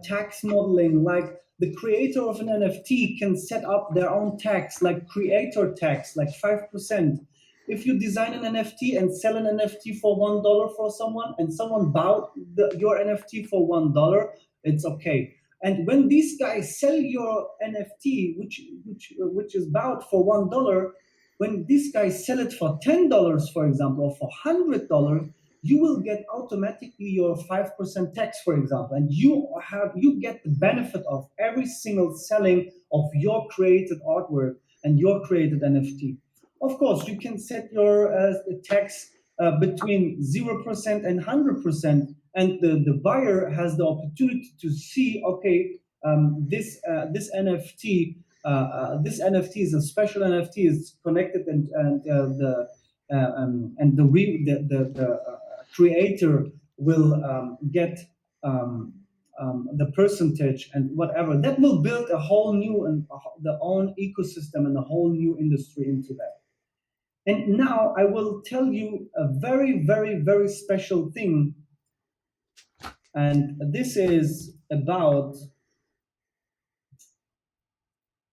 tax modeling. Like the creator of an NFT can set up their own tax, like creator tax, like 5%. If you design an NFT and sell an NFT for $1 for someone, and someone bought your NFT for $1, it's okay. And when these guys sell your NFT, which is bought for $1, when these guys sell it for $10, for example, or for $100, you will get automatically your 5% tax, for example, and you get the benefit of every single selling of your created artwork and your created NFT. Of course, you can set your tax between 0% and 100%. And the buyer has the opportunity to see, okay, this NFT is a special NFT, is connected, and the creator will get the percentage and whatever, that will build a whole new and the own ecosystem and a whole new industry into that. And now I will tell you a very, very, very special thing. And this is about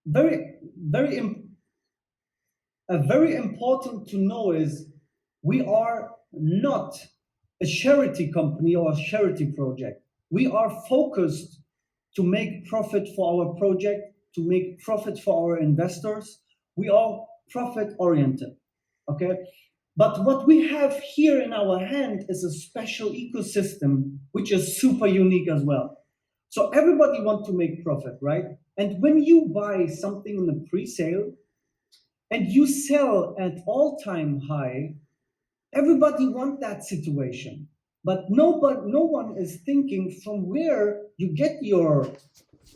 very important to know is we are not a charity company or a charity project. We are focused to make profit for our project, to make profit for our investors. We are profit oriented, okay? But what we have here in our hand is a special ecosystem, which is super unique as well. So everybody wants to make profit, right? And when you buy something in the pre-sale and you sell at all-time high, everybody wants that situation. But no one is thinking from where you get your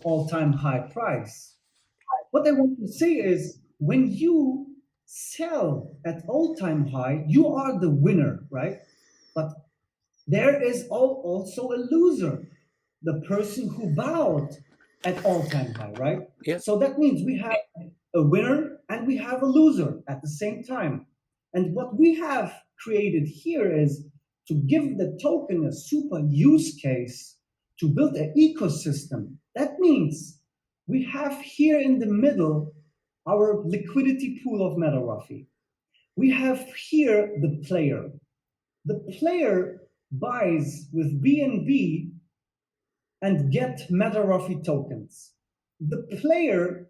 all-time high price. What I want to say is when you sell at all-time high, you are the winner, right? But there is also a loser, the person who bowed at all-time high, right? Yeah. So that means we have a winner and we have a loser at the same time. And what we have created here is to give the token a super use case to build an ecosystem. That means we have here in the middle our liquidity pool of Meta Ruffy. We have here the player. The player buys with BNB and get Meta Ruffy tokens. The player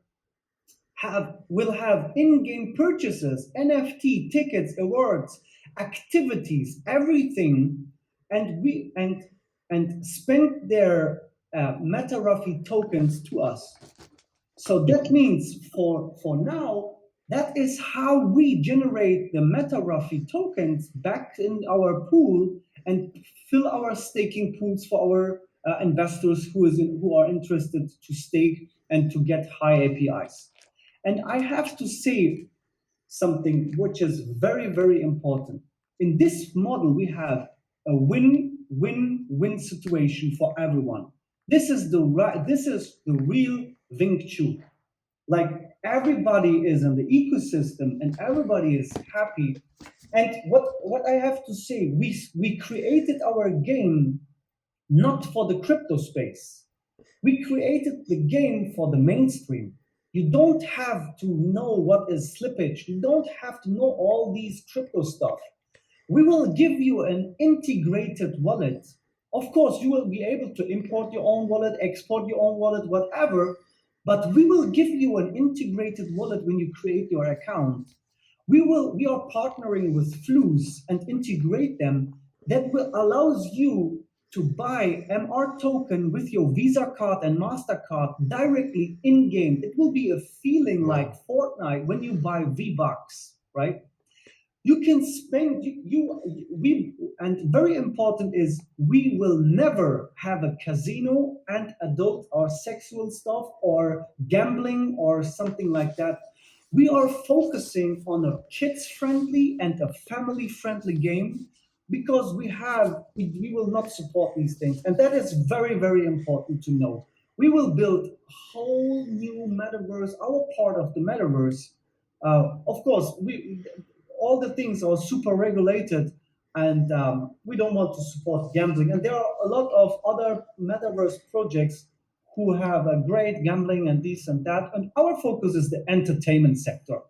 will have in-game purchases, NFT, tickets, awards, activities, everything, and spend their Meta Ruffy tokens to us. So that means for now, that is how we generate the Meta Ruffy tokens back in our pool and fill our staking pools for our investors who are interested to stake and to get high APIs. And I have to say something which is very, very important. In this model, we have a win-win-win situation for everyone. This is the real Wing Chun. Like everybody is in the ecosystem and everybody is happy. And what I have to say, we created our game not for the crypto space. We created the game for the mainstream. You don't have to know what is slippage. You don't have to know all these crypto stuff. We will give you an integrated wallet. Of course, you will be able to import your own wallet, export your own wallet, whatever, but we will give you an integrated wallet when you create your account. We are partnering with Flus and integrate them that will allows you to buy MR token with your Visa card and MasterCard directly in-game. It will be a feeling like Fortnite when you buy V-Bucks, right? You can spend, and very important is we will never have a casino and adult or sexual stuff or gambling or something like that. We are focusing on a kids-friendly and a family-friendly game because we will not support these things. And that is very, very important to know. We will build a whole new metaverse, our part of the metaverse. Of course, all the things are super regulated and we don't want to support gambling. And there are a lot of other metaverse projects who have a great gambling and this and that. And our focus is the entertainment sector.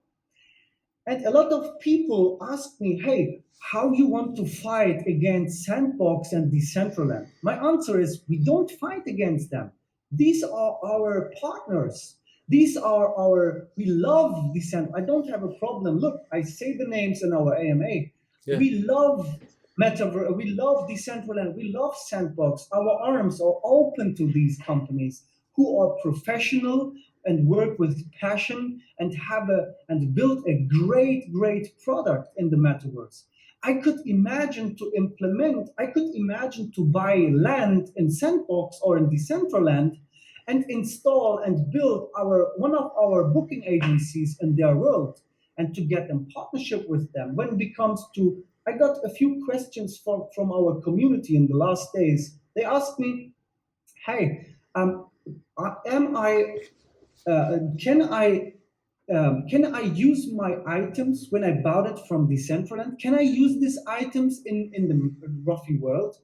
And a lot of people ask me, hey, how you want to fight against Sandbox and Decentraland? My answer is we don't fight against them. These are our partners. We love Decentraland. I don't have a problem. Look, I say the names in our AMA. Yeah. We love Metaverse, we love Decentraland, we love Sandbox. Our arms are open to these companies who are professional and work with passion and build a great product in the metaverse. I could imagine to buy land in Sandbox or in Decentraland and install and build one of our booking agencies in their world and to get in partnership with them. When it comes to, I got a few questions from our community in the last days. They asked me, Hey, am I? Can I use my items when I bought it from Decentraland? Can I use these items in the RUFFY world?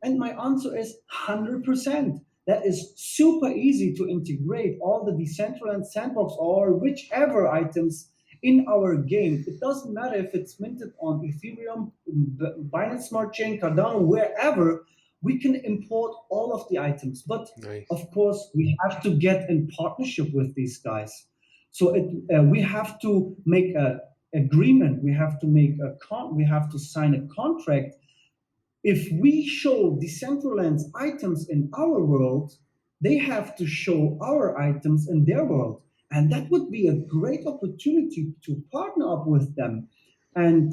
And my answer is 100%. That is super easy to integrate all the Decentraland sandbox or whichever items in our game. It doesn't matter if it's minted on Ethereum, Binance Smart Chain, Cardano, wherever. We can import all of the items. But Nice. of course, we have to get in partnership with these guys. So we have to make an agreement. We have to make we have to sign a contract. If we show Decentraland's items in our world, they have to show our items in their world. And that would be a great opportunity to partner up with them. And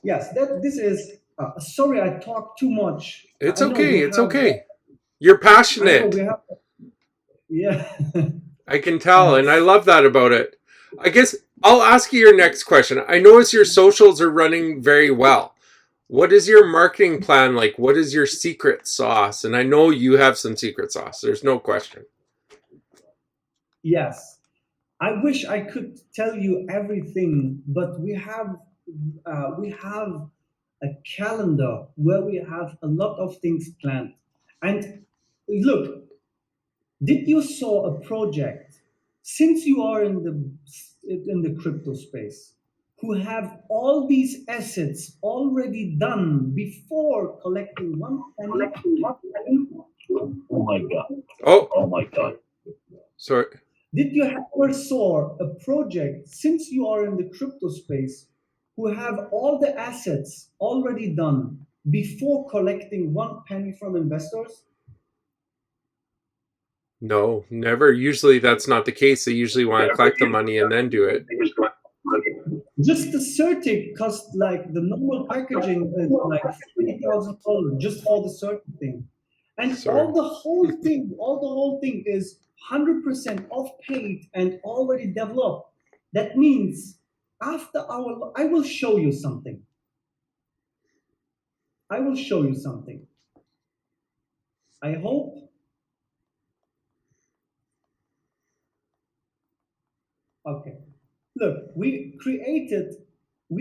yes, this is, sorry, I talk too much. It's I know we okay. It's have, okay. You're I know passionate. we have, yeah. I can tell, and I love that about it. I guess I'll ask you your next question. I notice your socials are running very well. What is your marketing plan like? What is your secret sauce? And I know you have some secret sauce. There's no question. Yes. I wish I could tell you everything, but we have a calendar where we have a lot of things planned. And look, did you saw a project since you are in the crypto space who have all these assets already done before collecting one penny? Oh my god. Oh, Oh my god. sorry. Did you ever saw a project since you are in the crypto space who have all the assets already done before collecting one penny from investors? No, never. Usually that's not the case. They usually want to collect the money and then do it. Just the certic cost like the normal packaging is like $3,000 just for the certain thing. And Sorry. all the whole thing is 100% off paid and already developed. That means after I will show you something. I will show you something. I hope. Okay. Look, we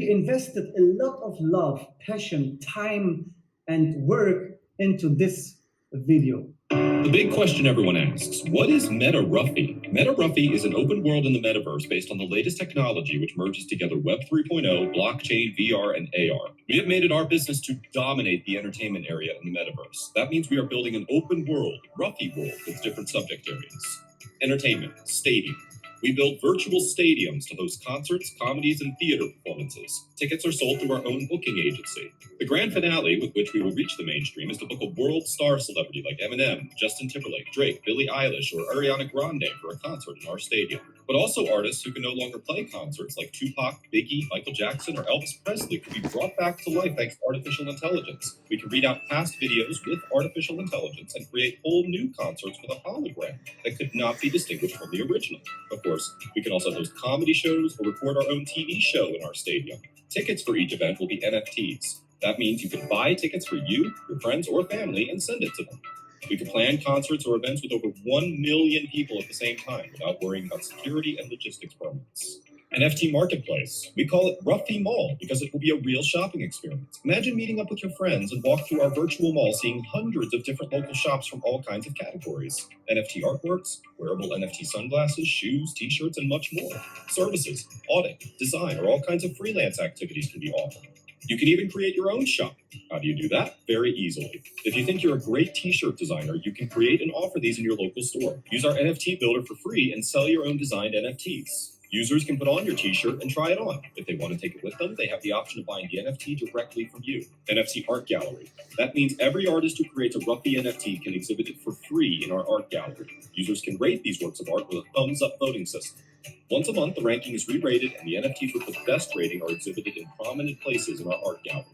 invested a lot of love, passion, time, and work into this video. The big question everyone asks, what is Meta Ruffy? Meta Ruffy is an open world in the metaverse based on the latest technology which merges together Web 3.0, blockchain, VR, and AR. We have made it our business to dominate the entertainment area in the metaverse. That means we are building an open world, RUFFY World, with different subject areas. Entertainment, stadium. We build virtual stadiums to host concerts, comedies, and theater performances. Tickets are sold through our own booking agency. The grand finale with which we will reach the mainstream is to book a world star celebrity like Eminem, Justin Timberlake, Drake, Billie Eilish, or Ariana Grande for a concert in our stadium. But also artists who can no longer play concerts like Tupac, Biggie, Michael Jackson, or Elvis Presley can be brought back to life thanks to artificial intelligence. We can read out past videos with artificial intelligence and create whole new concerts with a hologram that could not be distinguished from the original. Of course, we can also host comedy shows or record our own TV show in our stadium. Tickets for each event will be NFTs. That means you can buy tickets for you, your friends, or family and send it to them. We can plan concerts or events with over 1 million people at the same time without worrying about security and logistics permits. NFT Marketplace. We call it RUFFY Mall because it will be a real shopping experience. Imagine meeting up with your friends and walk through our virtual mall seeing hundreds of different local shops from all kinds of categories. NFT artworks, wearable NFT sunglasses, shoes, t-shirts, and much more. Services, audit, design, or all kinds of freelance activities can be offered. You can even create your own shop. How do you do that? Very easily. If you think you're a great t-shirt designer, you can create and offer these in your local store. Use our NFT builder for free and sell your own designed NFTs. Users can put on your t-shirt and try it on. If they want to take it with them, they have the option of buying the NFT directly from you. NFT Art Gallery. That means every artist who creates a RUFFY NFT can exhibit it for free in our art gallery. Users can rate these works of art with a thumbs-up voting system. Once a month, the ranking is re-rated, and the NFTs with the best rating are exhibited in prominent places in our art gallery.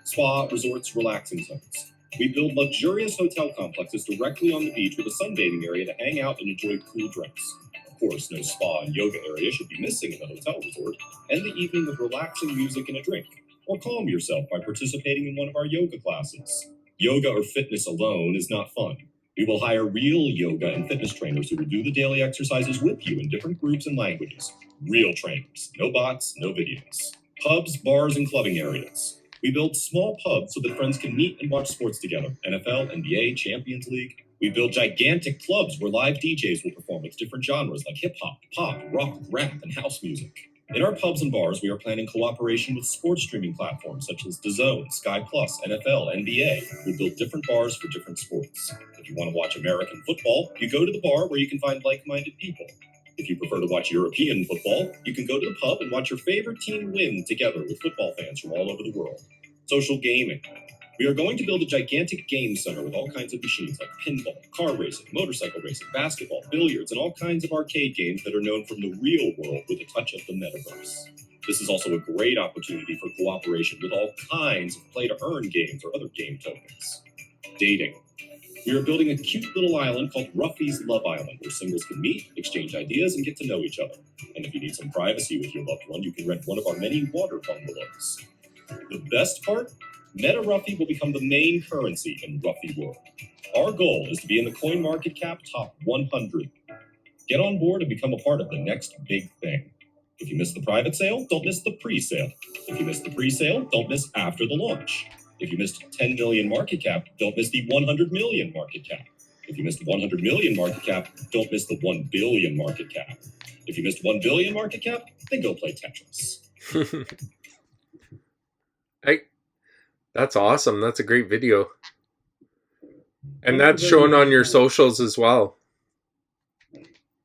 Spa, resorts, relaxing zones. We build luxurious hotel complexes directly on the beach with a sunbathing area to hang out and enjoy cool drinks. Of course, no spa and yoga area should be missing in the hotel resort. End the evening with relaxing music and a drink. Or calm yourself by participating in one of our yoga classes. Yoga or fitness alone is not fun. We will hire real yoga and fitness trainers who will do the daily exercises with you in different groups and languages. Real trainers, no bots, no videos. Pubs, bars, and clubbing areas. We build small pubs so that friends can meet and watch sports together. NFL, NBA, Champions League. We build gigantic clubs where live DJs will perform with different genres like hip-hop, pop, rock, rap, and house music. In our pubs and bars, we are planning cooperation with sports streaming platforms such as DAZN, Sky Plus, NFL, NBA. We build different bars for different sports. If you want to watch American football, you go to the bar where you can find like-minded people. If you prefer to watch European football, you can go to the pub and watch your favorite team win together with football fans from all over the world. Social gaming. We are going to build a gigantic game center with all kinds of machines like pinball, car racing, motorcycle racing, basketball, billiards, and all kinds of arcade games that are known from the real world with a touch of the metaverse. This is also a great opportunity for cooperation with all kinds of play-to-earn games or other game tokens. Dating. We are building a cute little island called Ruffy's Love Island, where singles can meet, exchange ideas, and get to know each other. And if you need some privacy with your loved one, you can rent one of our many water bungalows. The best part? Meta Ruffy will become the main currency in RUFFY World. Our goal is to be in the CoinMarketCap top 100. Get on board and become a part of the next big thing. If you miss the private sale, don't miss the pre-sale. If you miss the pre-sale, don't miss after the launch. If you missed 10 million market cap, don't miss the 100 million market cap. If you missed 100 million market cap, don't miss the 1 billion market cap. If you missed 1 billion market cap, then go play Tetris. That's awesome. That's a great video. And that's shown on your socials as well.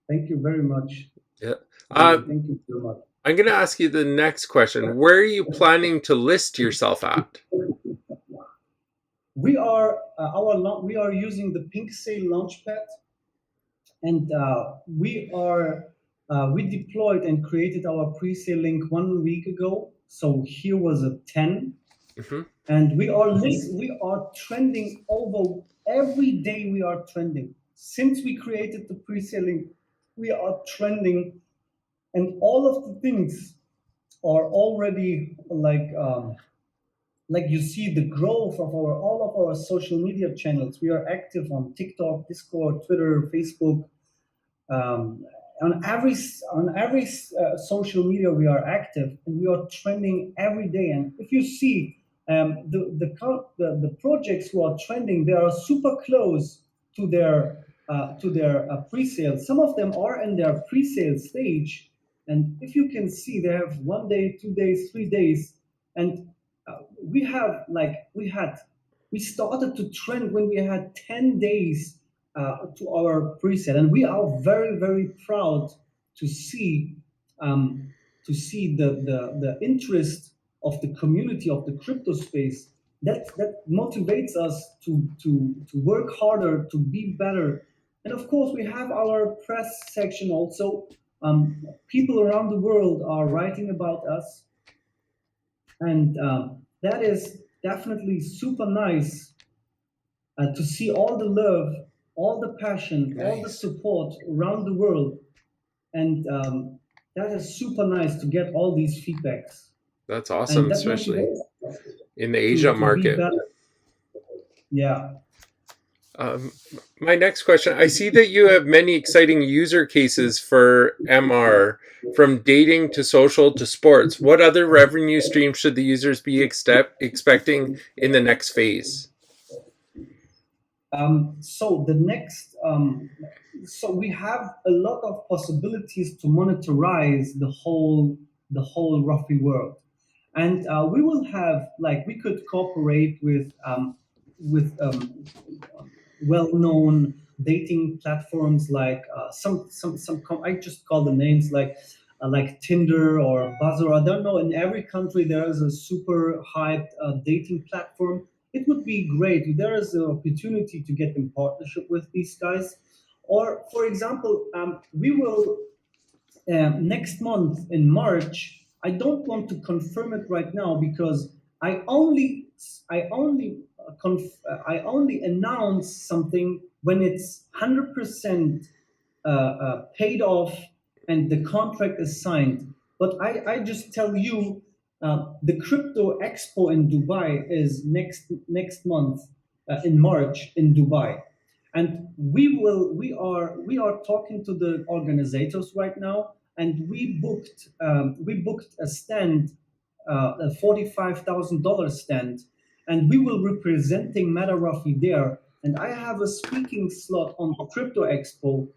Thank you very much. Yeah. Thank you so much. I'm going to ask you the next question. Where are you planning to list yourself at? We are using the Pink Sale Launchpad, and we deployed and created our pre-sale link 1 week ago. So here was a 10. Mm-hmm. And we are trending over every day. We are trending since we created the pre-selling. We are trending, and all of the things are already like you see the growth of all of our social media channels. We are active on TikTok, Discord, Twitter, Facebook. On every social media we are active, and we are trending every day. And if you see the projects who are trending, they are super close to their pre-sale. Some of them are in their pre-sale stage, and if you can see, they have 1 day, 2 days, 3 days, and we started to trend when we had 10 days to our pre-sale, and we are very, very proud to see the interest of the community of the crypto space. That motivates us to work harder, to be better. And of course, we have our press section also. People around the world are writing about us, and that is definitely super nice to see all the love, all the passion, nice, all the support around the world, and that is super nice to get all these feedbacks. That's awesome, especially in the Asia market. Yeah. My next question, I see that you have many exciting user cases for MR, from dating to social to sports. What other revenue streams should the users be expecting in the next phase? So we have a lot of possibilities to monetize the whole RUFFY world. And we will have, we could cooperate with well-known dating platforms like I just call the names like Tinder or Buzzer. I don't know. In every country there is a super hyped dating platform. It would be great. There is an opportunity to get in partnership with these guys. Or, for example, we will next month in March. I don't want to confirm it right now because I only announce something when it's 100% paid off and the contract is signed. But I just tell you, the crypto expo in Dubai is next month in March in Dubai, And we are talking to the organizers right now, and we booked a stand, a $45,000 stand, and we will representing Meta Ruffy there. And I have a speaking slot on the Crypto Expo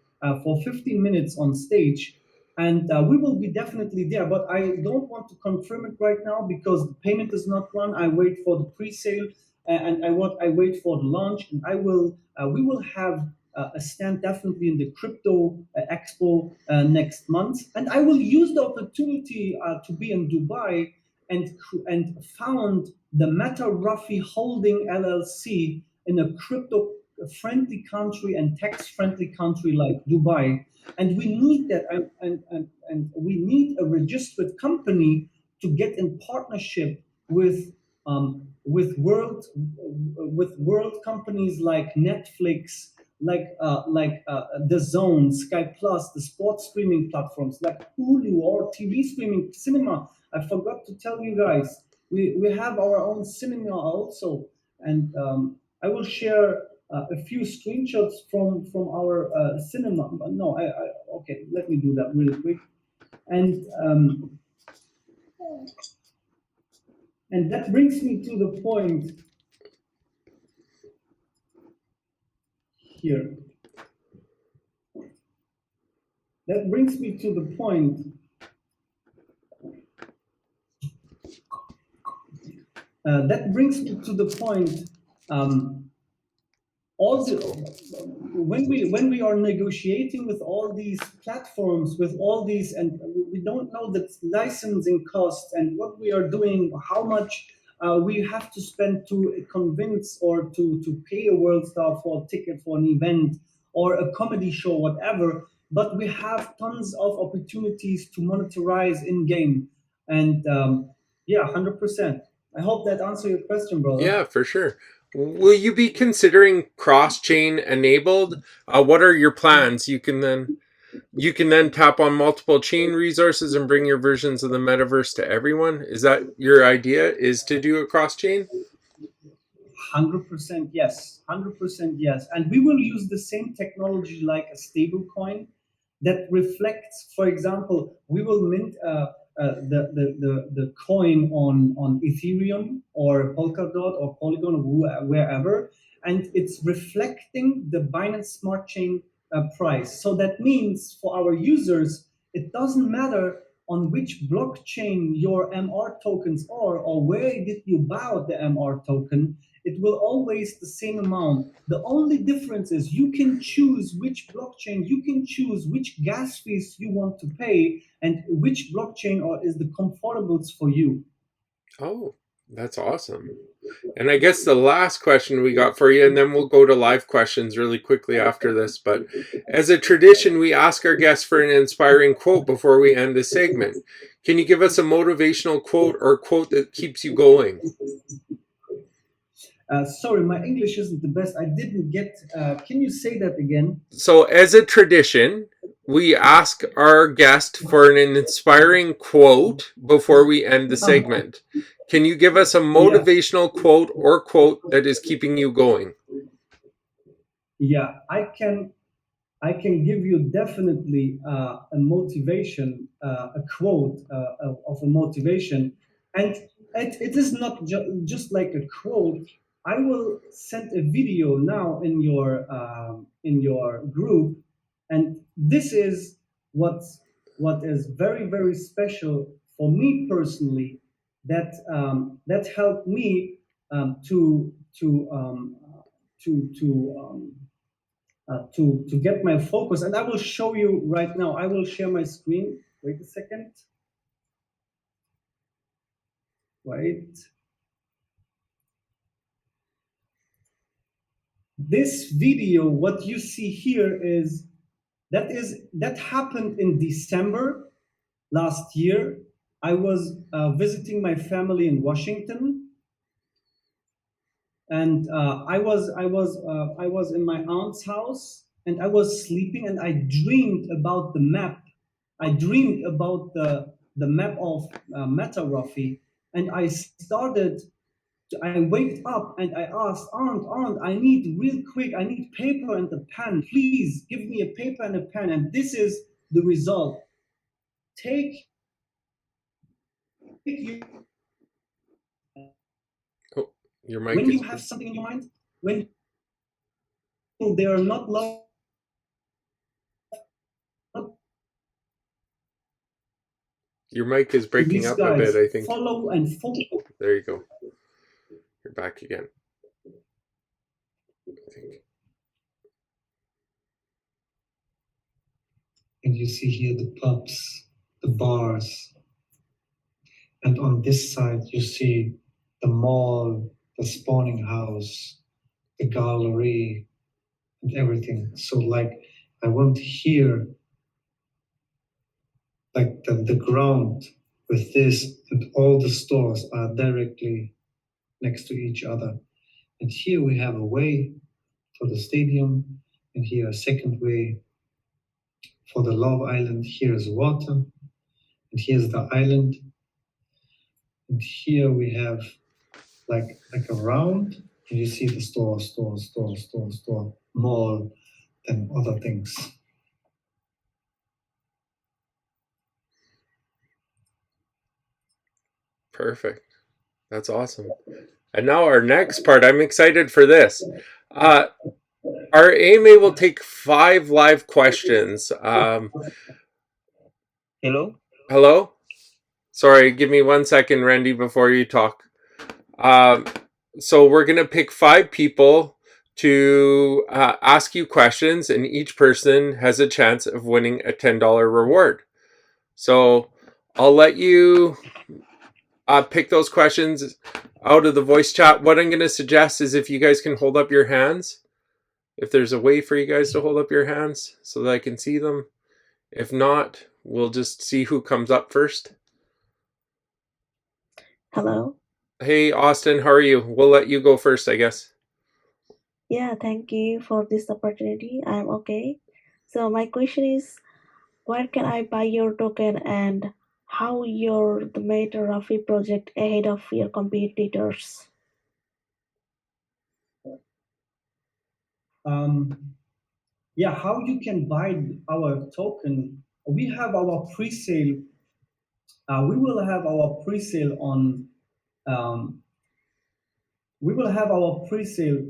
for 15 minutes on stage, and we will be definitely there. But I don't want to confirm it right now because the payment is not run. I wait for the pre-sale, and I wait for the launch, and we will have a stand definitely in the Crypto Expo next month, and I will use the opportunity to be in Dubai and found the Meta Ruffy Holding LLC in a crypto friendly country and tax friendly country like Dubai. And we need that, and we need a registered company to get in partnership with world companies like Netflix, like the Zone, Sky Plus, the sports streaming platforms like Hulu or TV streaming, cinema. I forgot to tell you guys, we have our own cinema also, and I will share a few screenshots from our cinema. No, okay, let me do that really quick, and that brings me to the point here. That brings me to the point. That brings me to the point. When we are negotiating with all these platforms, with all these, and we don't know the licensing costs and what we are doing, how much we have to spend to convince or to pay a world star for a ticket for an event or a comedy show, whatever. But we have tons of opportunities to monetize in game, and yeah, 100%. I hope that answers your question, brother. Yeah, for sure. Will you be considering cross-chain enabled? What are your plans? You can then tap on multiple chain resources and bring your versions of the metaverse to everyone. Is that your idea? Is to do a cross-chain? 100% yes. 100% yes. And we will use the same technology like a stable coin that reflects, for example, we will mint the coin on Ethereum or Polkadot or Polygon or wherever, and it's reflecting the Binance Smart Chain price. So that means for our users, it doesn't matter on which blockchain your MR tokens are or where did you buy the MR token. It will always the same amount. The only difference is you can choose which blockchain, you can choose which gas fees you want to pay, and which blockchain is the comfortable for you. Oh, that's awesome. And I guess the last question we got for you, and then we'll go to live questions really quickly after this. But as a tradition, we ask our guests for an inspiring quote before we end the segment. Can you give us a motivational quote or quote that keeps you going? Sorry, my English isn't the best. I didn't get. Can you say that again? So, as a tradition, we ask our guest for an inspiring quote before we end the segment. Can you give us a motivational quote or quote that is keeping you going? Yeah, I can give you definitely a motivation, a quote of a motivation, and it is not just like a quote. I will send a video now in your group, and this is what is very, very special for me personally. That helped me to get my focus. And I will show you right now. I will share my screen. Wait a second. Wait. This video, what you see here that happened in December last year. I was visiting my family in Washington, and I was in my aunt's house, and I was sleeping, and I dreamed about the map. I dreamed about the map of Meta Ruffy, and I started I waked up and I asked, Aunt, I need real quick, I need paper and a pen. Please give me a paper and a pen. And this is the result. Take your, Oh, your mic when is you have something in your mind, when they are not loved, your mic is breaking up a bit, I think. Follow and follow. There you go. You're back again. I think. And you see here the pubs, the bars. And on this side, you see the mall, the spawning house, the gallery, and everything. So like, I want here, like the ground with this, and all the stores are directly next to each other. And here we have a way for the stadium, and here a second way for the Love Island. Here is water, and here's the island. And here we have like a round, and you see the store, mall, and other things. Perfect. That's awesome. And now our next part, I'm excited for this. Our AMA will take 5 live questions. Hello? Hello? Sorry, give me 1 second, Randy, before you talk. So we're going to pick 5 people to ask you questions, and each person has a chance of winning a $10 reward. So I'll let you pick those questions out of the voice chat. What I'm going to suggest is if you guys can hold up your hands, if there's a way for you guys to hold up your hands so that I can see them. If not, we'll just see who comes up first. Hello. Hey, Austin, how are you? We'll let you go first, I guess. Yeah, thank you for this opportunity. I'm okay. So my question is, where can I buy your token and how you're the Meta Ruffy project ahead of your competitors? Yeah, how you can buy our token? We have our pre-sale. We will have our pre-sale on. We will have our pre-sale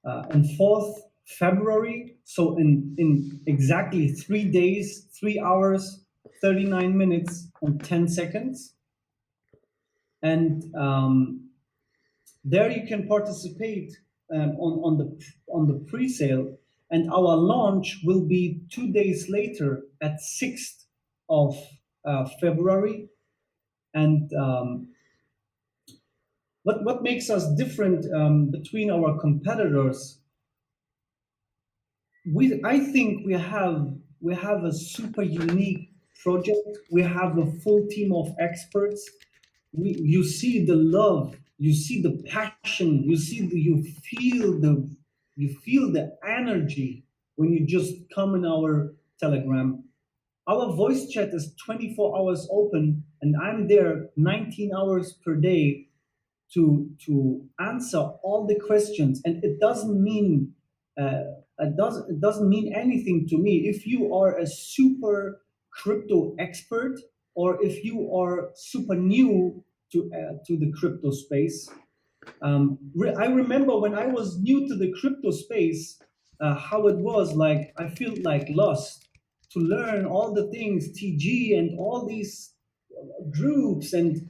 on 4th February. So in exactly 3 days, 3 hours, 39 minutes, and 10 seconds. And there you can participate on the pre-sale, and our launch will be 2 days later at 6th of February. And what makes us different between our competitors? I think we have a super unique project. We have a full team of experts. You see the love, you see the passion, you feel the energy when you just come in our Telegram. Our voice chat is 24 hours open, and I'm there 19 hours per day to answer all the questions. And it doesn't mean it doesn't mean anything to me if you are a super crypto expert or if you are super new to the crypto space. I remember when I was new to the crypto space, how it was like. I feel like lost to learn all the things TG and all these groups, and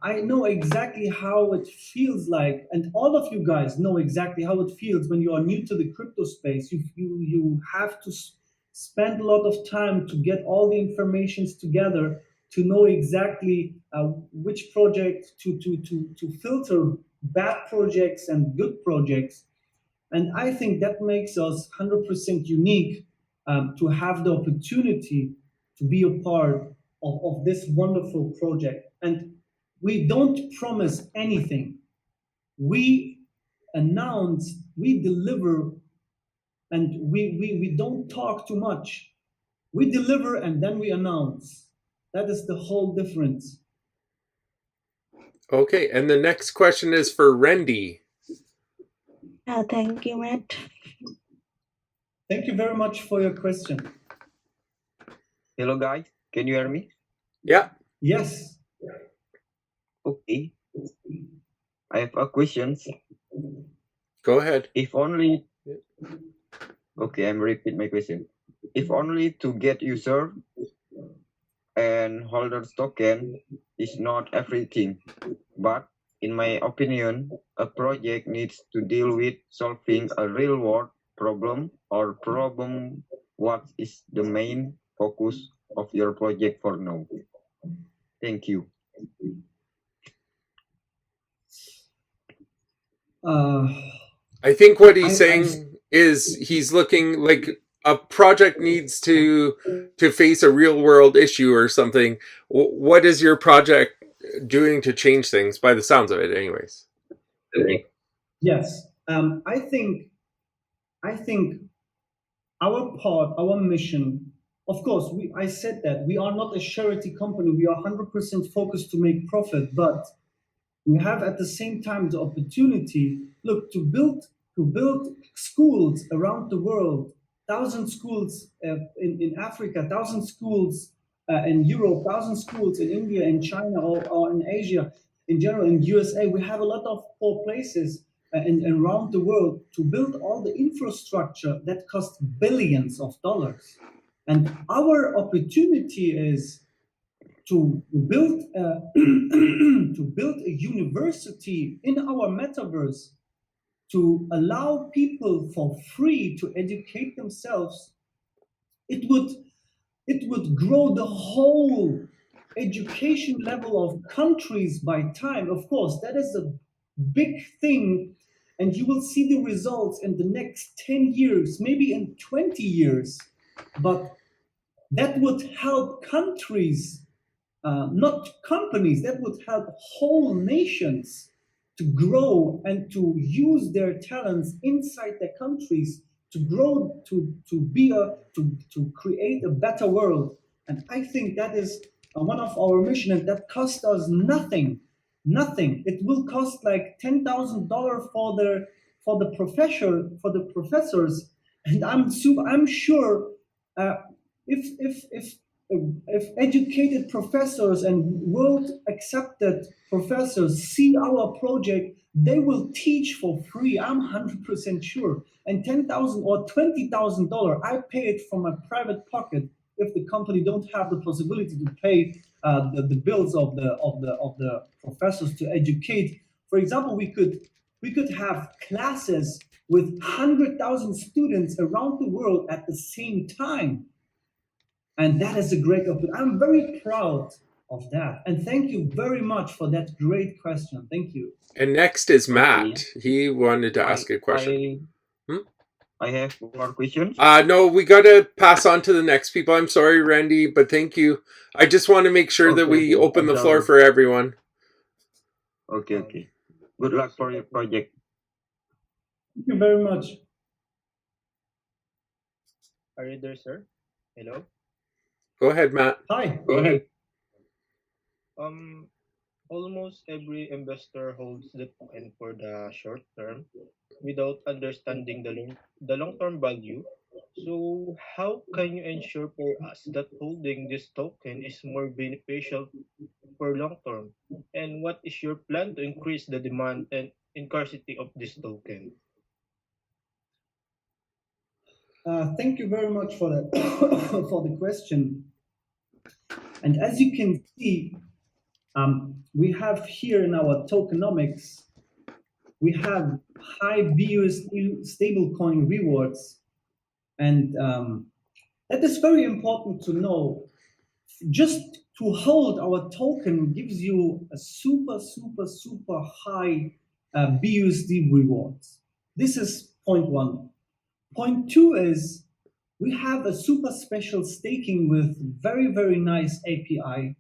I know exactly how it feels like, and all of you guys know exactly how it feels when you are new to the crypto space. You have to spend a lot of time to get all the informations together to know exactly which project to filter bad projects and good projects. And I think that makes us 100% unique, to have the opportunity to be a part of this wonderful project. And we don't promise anything. We announce, we deliver, and we don't talk too much. We deliver and then we announce. That is the whole difference. Okay, and the next question is for Randy. Thank you, Matt. Thank you very much for your question. Hello guys, can you hear me? Yeah. Yes. Okay. I have a question. Go ahead. If only okay, I'm repeat my question. If only to get user and holders token is not everything, but in my opinion, a project needs to deal with solving a real world problem or problem. What is the main focus of your project for now? Thank you. I think what he's saying is he's looking like a project needs to face a real world issue or something. What is your project doing to change things? By the sounds of it, anyways. Yes. I think our part, our mission. Of course, I said that we are not a charity company. We are 100% focused to make profit, but we have at the same time the opportunity, look, to build schools around the world, 1,000 schools in Africa, 1,000 schools in Europe, 1,000 schools in India, in China, or in Asia, in general, in USA. We have a lot of poor places around the world to build all the infrastructure that costs billions of dollars. And our opportunity is to build to build a university in our metaverse to allow people for free to educate themselves. It would grow the whole education level of countries by time. Of course, that is a big thing, and you will see the results in the next 10 years, maybe in 20 years. But that would help countries, not companies. That would help whole nations to grow and to use their talents inside their countries to grow, to create a better world. And I think that is one of our mission, and that costs us nothing. Nothing. It will cost like $10,000 for the professors, and I'm sure if educated professors and world accepted professors see our project, they will teach for free. I'm 100% sure. And $10,000 or $20,000, I pay it from my private pocket if the company don't have the possibility to pay the bills of the professors to educate. For example, we could have classes with 100,000 students around the world at the same time. And that is a great opportunity. I'm very proud of that. And thank you very much for that great question. Thank you. And next is Matt. He wanted to ask a question. I have more questions. No, we got to pass on to the next people. I'm sorry, Randy, but thank you. I just want to make sure that we open the floor for everyone. Okay. Good luck for your project. Thank you very much. Are you there, sir? Hello? Go ahead, Matt. Hi. Go ahead. Almost every investor holds the token for the short term without understanding the long-term value. So how can you ensure for us that holding this token is more beneficial for long term? And what is your plan to increase the demand and scarcity of this token? Thank you very much for that for the question. And as you can see, we have here in our tokenomics, we have high BUSD stablecoin rewards, and that is very important to know. Just to hold our token gives you a super high BUSD rewards. This is point one. Point two is we have a super special staking with very nice API,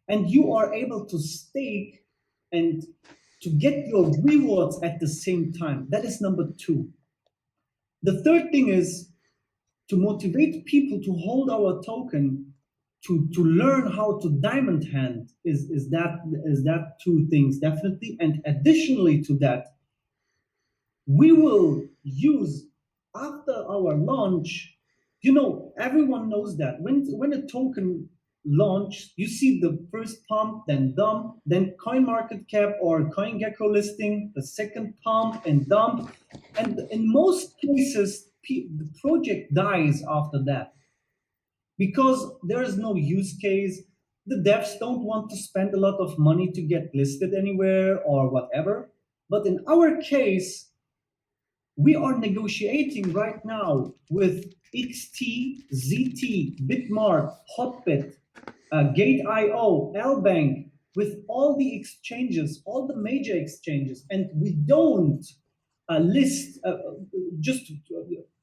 and you are able to stake and to get your rewards at the same time. That is number two. The third thing is to motivate people to hold our token. to learn how to diamond hand is that two things definitely. And additionally to that, we will use after our launch, everyone knows that when a token launch, you see the first pump, then dump, then CoinMarketCap or CoinGecko listing, the second pump and dump. And in most cases, the project dies after that because there is no use case. The devs don't want to spend a lot of money to get listed anywhere or whatever. But in our case, we are negotiating right now with XT, ZT, Bitmart, Hotbit, Gate.io, Lbank, with all the exchanges, all the major exchanges, and we don't list, just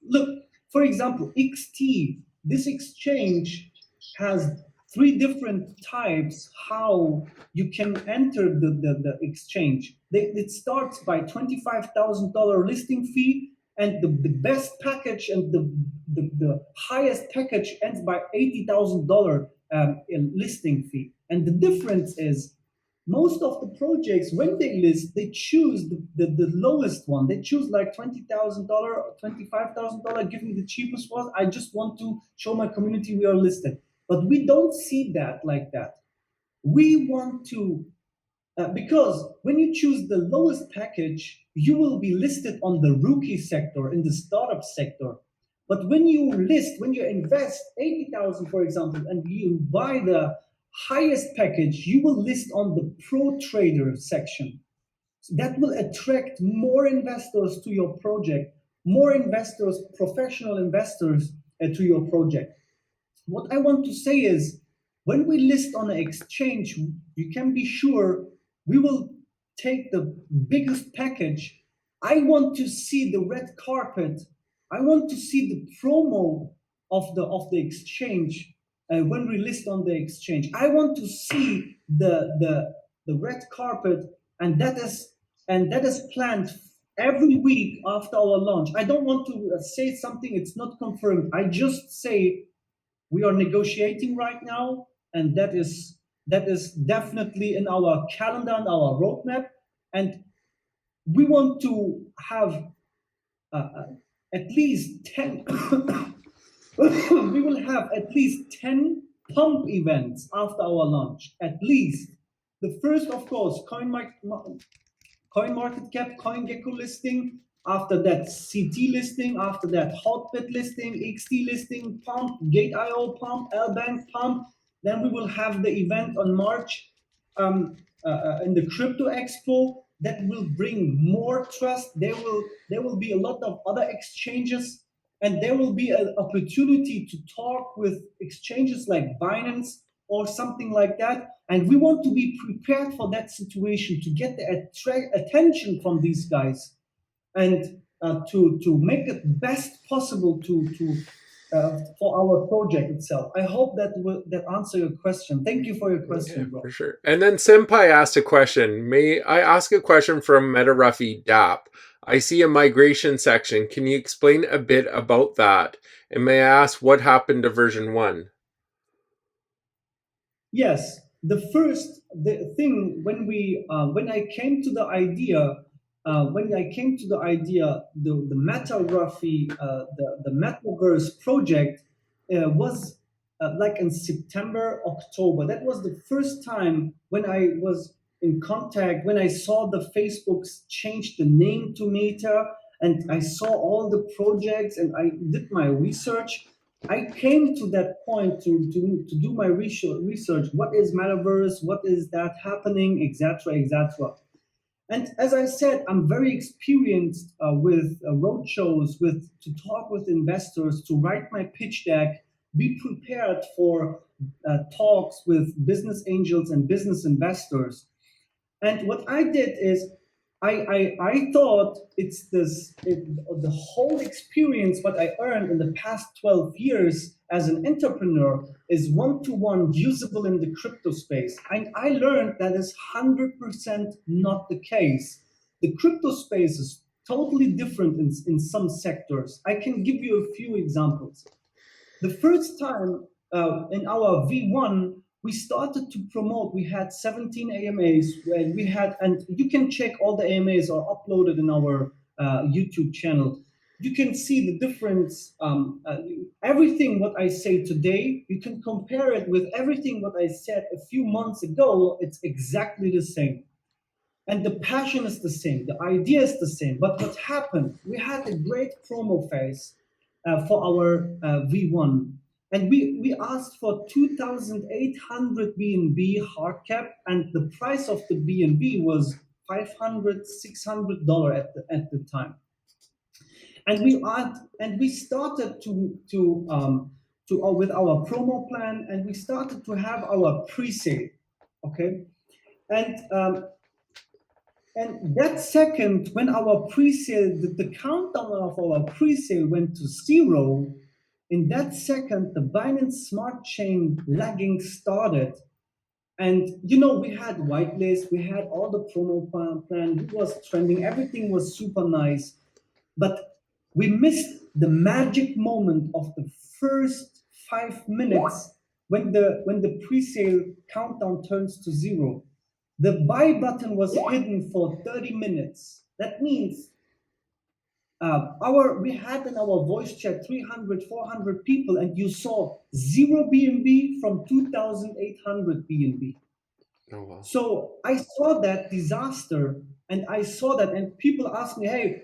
look, for example, XT, this exchange has 3 different types how you can enter the exchange. It starts by $25,000 listing fee, and the best package and the highest package ends by $80,000 listing fee. And the difference is most of the projects, when they list, they choose the lowest one. They choose like $20,000 or $25,000, give me the cheapest one. I just want to show my community we are listed. But we don't see that like that. We want to, because when you choose the lowest package, you will be listed on the rookie sector, in the startup sector. But when you invest 80,000, for example, and you buy the highest package, you will list on the pro trader section. So that will attract more investors to your project, more investors, professional investors to your project. What I want to say is, when we list on an exchange, you can be sure we will take the biggest package. I want to see the red carpet. I want to see the promo of the exchange when we list on the exchange. I want to see the red carpet, and that is planned every week after our launch. I don't want to say something it's not confirmed. I just say we are negotiating right now, and that is definitely in our calendar and our roadmap. And we want to have at least 10 we will have at least 10 pump events after our launch, at least. The first, of course, CoinMarketCap, CoinGecko listing, after that CT listing, after that Hotbit listing, XT listing, pump, Gate.io pump, Lbank pump. Then we will have the event on March in the Crypto Expo that will bring more trust. There will be a lot of other exchanges, and there will be an opportunity to talk with exchanges like Binance or something like that. And we want to be prepared for that situation, to get the attention from these guys, and to make it best possible for our project itself. I hope that answer your question. Thank you for your question, bro. For sure. And then Senpai asked a question. May I ask a question from Meta Ruffy DAP? I see a migration section. Can you explain a bit about that? And may I ask what happened to version 1? Yes, the thing when I came to the idea, the Meta Ruffy, the Metaverse project was like in September, October. That was the first time when I was in contact, when I saw the Facebooks change the name to Meta, and I saw all the projects, and I did my research. I came to that point to do my research. What is Metaverse? What is that happening? Etc. etc. And as I said, I'm very experienced with roadshows, to talk with investors, to write my pitch deck, be prepared for talks with business angels and business investors. And what I did is I thought the whole experience what I earned in the past 12 years as an entrepreneur is one-to-one usable in the crypto space. And I learned that is 100% not the case. The crypto space is totally different in some sectors. I can give you a few examples. The first time in our V1, we started to promote. We had 17 AMAs, and you can check all the AMAs are uploaded in our YouTube channel. You can see the difference. Everything what I say today, you can compare it with everything what I said a few months ago. It's exactly the same. And the passion is the same, the idea is the same. But what happened? We had a great promo phase for our V1. And we asked for 2,800 BNB hard cap, and the price of the BNB was $500, $600 at the time. And we started with our promo plan, and we started to have our pre-sale, okay? And that second, when our pre-sale, the countdown of our pre-sale went to 0, in that second, the Binance Smart Chain lagging started. And we had whitelist, we had all the promo plan, it was trending, everything was super nice. But we missed the magic moment of the first 5 minutes when the pre-sale countdown turns to 0. The buy button was hidden for 30 minutes. That means we had in our voice chat 300, 400 people, and you saw 0 BNB from 2,800 BNB. Oh, wow. So I saw that disaster, and people asked me, hey,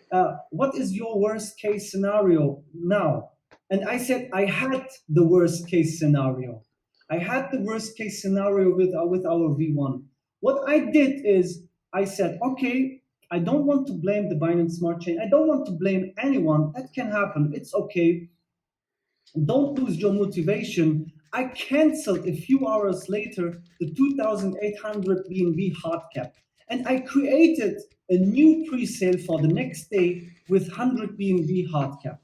what is your worst case scenario now? And I said, I had the worst case scenario. I had the worst case scenario with our V1. What I did is I said, okay, I don't want to blame the Binance Smart Chain. I don't want to blame anyone. That can happen. It's okay. Don't lose your motivation. I canceled a few hours later the 2,800 BNB hard cap. And I created a new pre-sale for the next day with 100 BNB hard cap.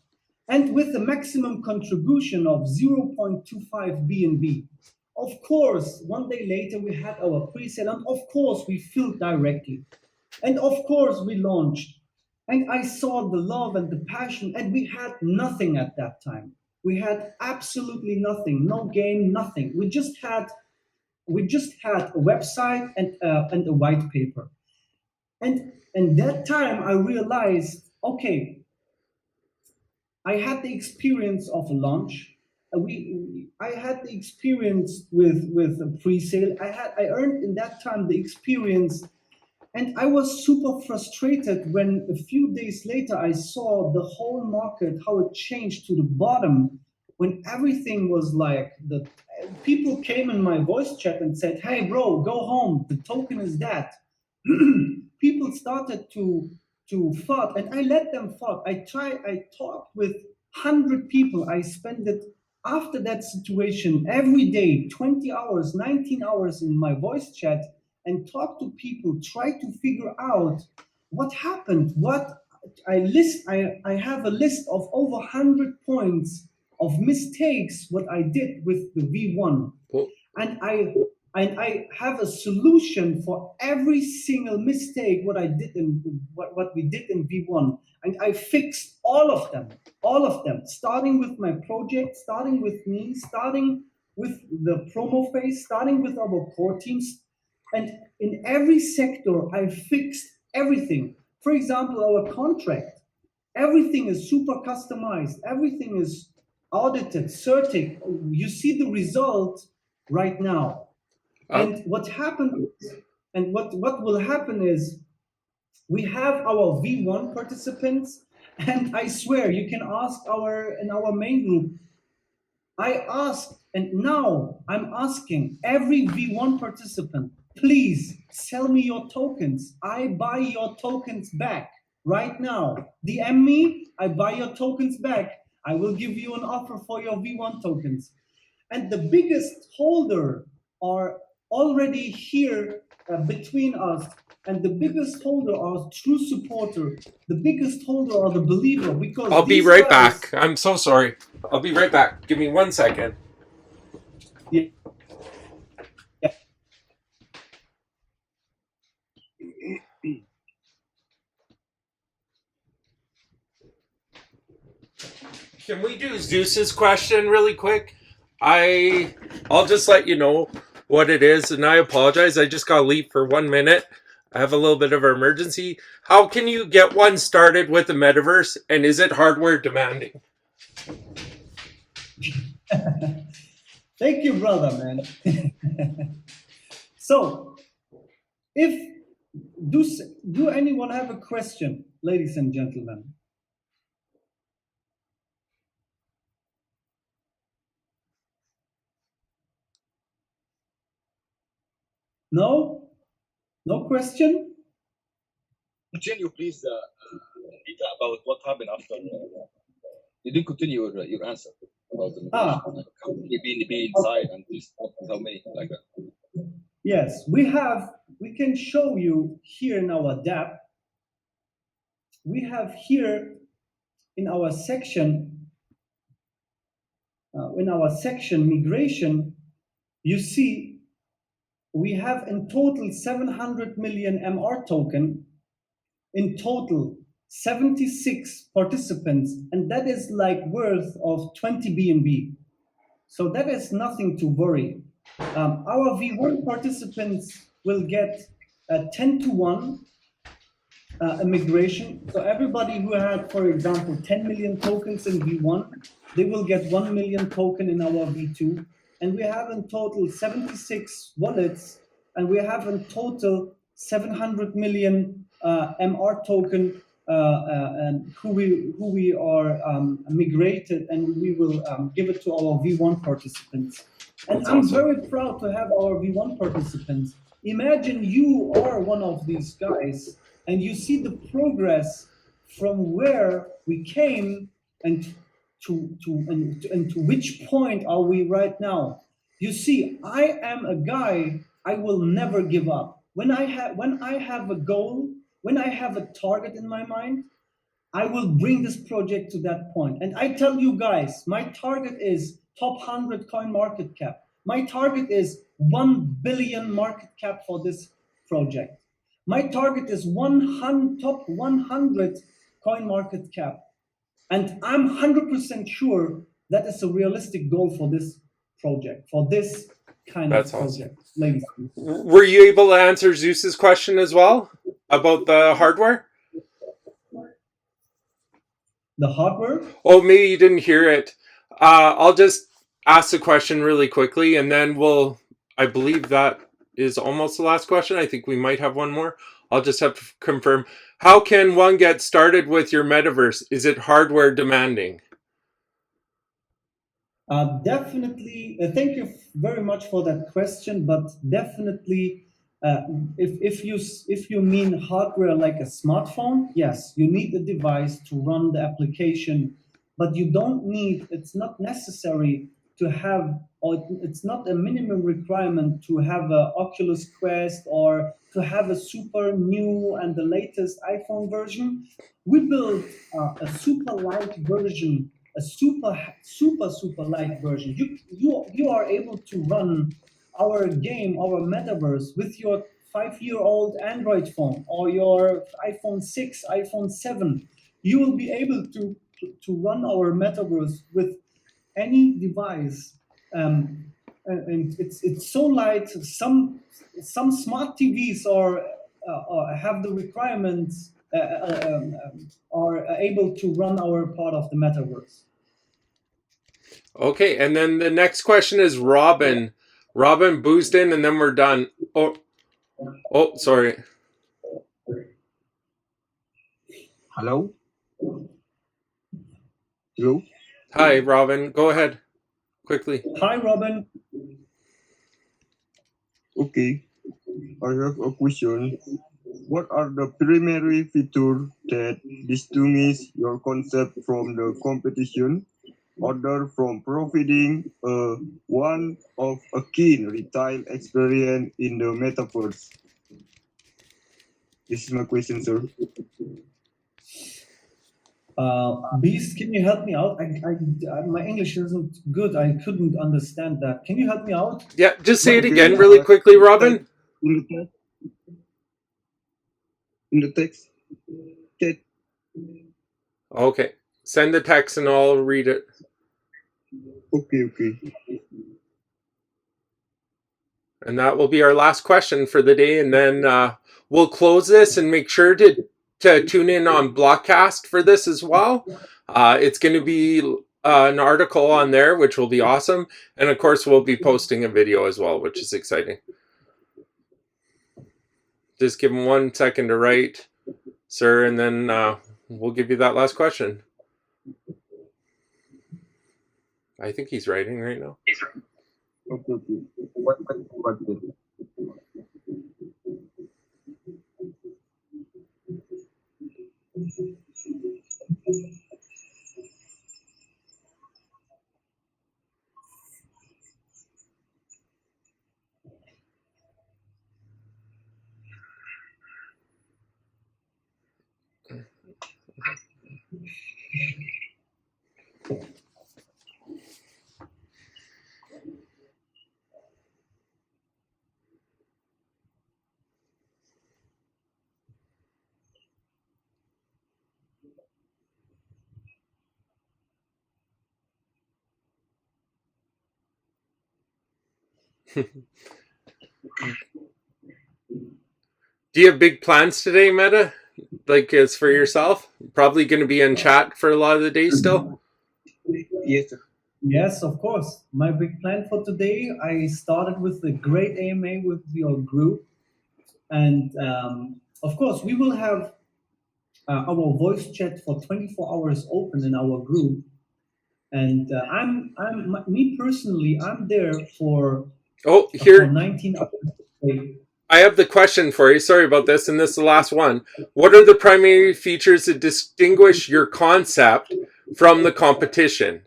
And with a maximum contribution of 0.25 BNB. Of course, one day later we had our pre-sale, and of course we filled directly. And of course we launched. And I saw the love and the passion, and we had nothing at that time. We had absolutely nothing, no game, nothing. We just had a website and a white paper. And that time I realized, okay, I had the experience of a launch. I had the experience with a pre-sale. I earned in that time the experience, and I was super frustrated when a few days later I saw the whole market, how it changed to the bottom, when everything was like people came in my voice chat and said, hey bro, go home, the token is that. People started to thought, and I let them thought. I talked with 100 people. I spent it after that situation every day, 20 hours, 19 hours in my voice chat, and talk to people, try to figure out what happened. I have a list of over 100 points of mistakes what I did with the V1. Cool. And I have a solution for every single mistake what we did in V1, and I fixed all of them, starting with my project, starting with me, starting with the promo phase, starting with our core teams, and in every sector I fixed everything. For example, our contract, everything is super customized, everything is audited, certified. You see the result right now. And what happened, and what will happen is, we have our V1 participants, and I swear you can ask in our main group. I asked, and now I'm asking every V1 participant, please sell me your tokens. I buy your tokens back right now. DM me, I buy your tokens back. I will give you an offer for your V1 tokens. And the biggest holder are already here between us, and the biggest holder are true supporter. The biggest holder are the believer, because I'll be right back. I'm so sorry. I'll be right back. Give me 1 second. Yeah. Can we do Zeus's question really quick? I'll just let you know what it is, and I apologize. I just got to leave for 1 minute. I have a little bit of an emergency. How can you get one started with the metaverse, and is it hardware demanding? Thank you, brother, man. So, if do anyone have a question, ladies and gentlemen? No? No question? Continue, please, Rita, about what happened after. You didn't continue your answer about the migration, like how many be inside and this, how many like that. Yes, we can show you here in our DApp. We have here in our section migration, you see we have in total 700 million MR token, in total 76 participants, and that is like worth of 20 BNB. So that is nothing to worry. Our V1 participants will get 10 to 1 a migration. So everybody who had, for example, 10 million tokens in V1, they will get 1 million token in our V2. And we have in total 76 wallets, and we have in total 700 million MR token who we are migrated, and we will give it to our V1 participants. And That's I'm awesome. very proud to have our V1 participants. Imagine you are one of these guys, and you see the progress from where we came and to which point are we right now. You see, I am a guy, I will never give up. When I have a goal, when I have a target in my mind, I will bring this project to that point. And I tell you guys, my target is top 100 coin market cap. My target is 1 billion market cap for this project. My target is top 100 coin market cap. And I'm 100% sure that is a realistic goal for this project, for this kind That's of awesome. project. Ladies. Were you able to answer Zeus's question as well about the hardware? The hardware? Oh, maybe you didn't hear it. I'll just ask the question really quickly, and then I believe that is almost the last question. I think we might have one more. I'll just have to confirm. How can one get started with your metaverse? Is it hardware demanding? Definitely. Thank you very much for that question, but definitely, if you mean hardware like a smartphone, yes, you need a device to run the application, but you don't need. It's not necessary to have, or it's not a minimum requirement to have a Oculus Quest or to have a super new and the latest iPhone version. We built a super light version, a super light version. You are able to run our game, our metaverse, with your 5-year-old Android phone or your iPhone 6, iPhone 7. You will be able to run our metaverse with any device. And it's so light. Some smart TVs have the requirements, are able to run our part of the metaverse. Okay, and then the next question is Robin. Robin, boost in, and then we're done. Oh, sorry. Hello? Hello? Hi, Robin. Go ahead, quickly. Hi, Robin. Okay, I have a question. What are the primary features that distinguish your concept from the competition, other from providing one of a keen retail experience in the metaverse? This is my question, sir. Beast, can you help me out? My English isn't good. I couldn't understand that. Can you help me out? Yeah, just say it again really quickly, Robin. In the text. Okay. Send the text and I'll read it. Okay. And that will be our last question for the day. And then we'll close this and make sure to tune in on Blockcast for this as well. It's going to be an article on there, which will be awesome. And of course, we'll be posting a video as well, which is exciting. Just give him 1 second to write, sir, and then we'll give you that last question. I think he's writing right now. Okay. What is it? Do you have big plans today, Meta? Like as for yourself? Probably going to be in chat for a lot of the day still? Yes, sir. Yes, of course. My big plan for today, I started with a great AMA with your group. And of course, we will have our voice chat for 24 hours open in our group. And me personally, I'm there for, for 19 hours a day. I have the question for you. Sorry about this, and this is the last one. What are the primary features that distinguish your concept from the competition,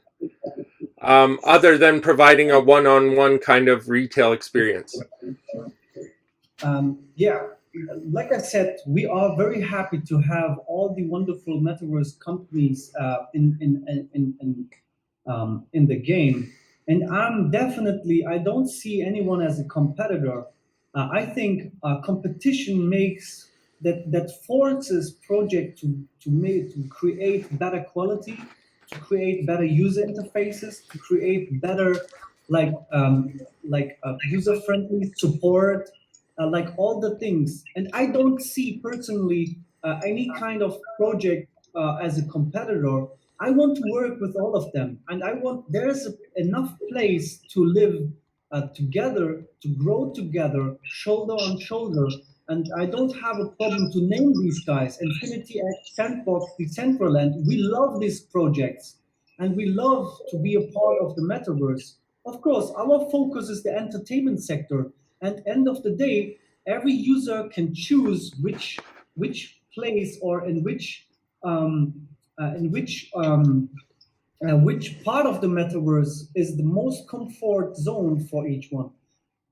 other than providing a one-on-one kind of retail experience? Yeah, like I said, we are very happy to have all the wonderful metaverse companies in the game, and I don't see anyone as a competitor. I think competition makes that forces project to create better quality, to create better user interfaces, to create better user friendly support, like all the things. And I don't see personally any kind of project as a competitor. I want to work with all of them, and there's enough place to live together, to grow together, shoulder on shoulder. And I don't have a problem to name these guys: Infinity X, Sandbox, Decentraland. We love these projects, and we love to be a part of the metaverse. Of course, our focus is the entertainment sector, and end of the day, every user can choose which place or which part of the metaverse is the most comfort zone for each one.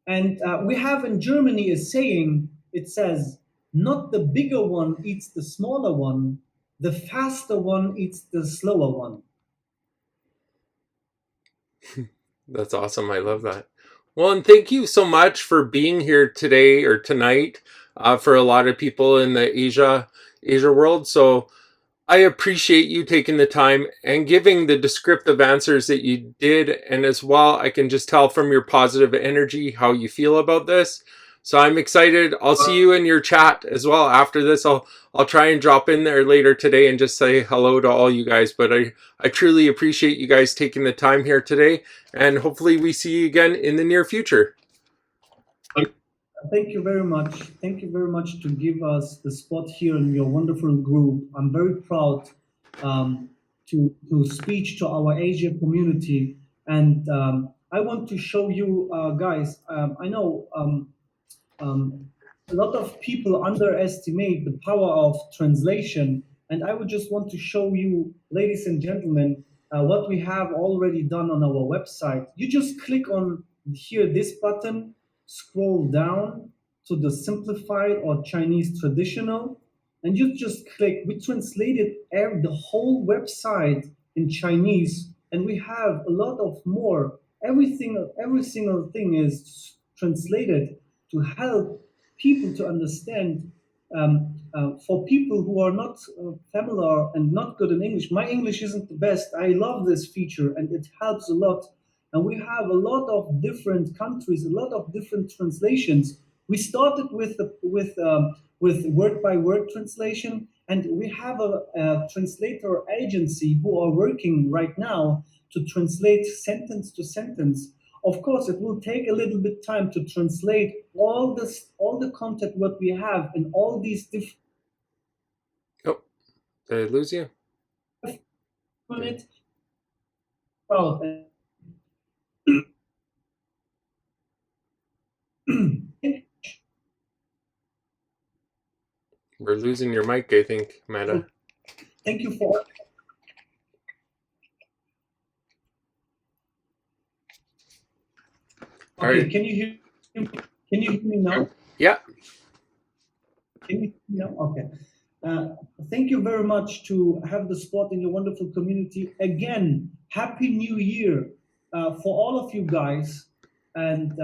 And we have in Germany a saying. It says, "Not the bigger one eats the smaller one; the faster one eats the slower one." That's awesome. I love that. Well, and thank you so much for being here today or tonight for a lot of people in the Asia world. So I appreciate you taking the time and giving the descriptive answers that you did. And as well, I can just tell from your positive energy how you feel about this. So I'm excited. I'll see you in your chat as well after this. I'll try and drop in there later today and just say hello to all you guys. But I truly appreciate you guys taking the time here today. And hopefully we see you again in the near future. Thank you very much. Thank you very much to give us the spot here in your wonderful group. I'm very proud to speak to our Asia community. And I want to show you guys, I know a lot of people underestimate the power of translation. And I would just want to show you, ladies and gentlemen, what we have already done on our website. You just click on here this button, scroll down to the simplified or Chinese traditional, and you just click. We translated the whole website in Chinese, and we have a lot of more. Every single thing is translated to help people to understand. For people who are not familiar and not good in English, my English isn't the best. I love this feature, and it helps a lot and we have a lot of different countries, a lot of different translations. We started with word by word translation, and we have a translator agency who are working right now to translate sentence to sentence. Of course, it will take a little bit time to translate all the content what we have in all these different. Oh, did I lose you? It. Well, We're losing your mic, I think, Meta. Thank you for. Okay, right. can you hear me now? Yeah. Can you hear me now? Okay. Thank you very much to have the spot in your wonderful community. Again, Happy New Year for all of you guys. And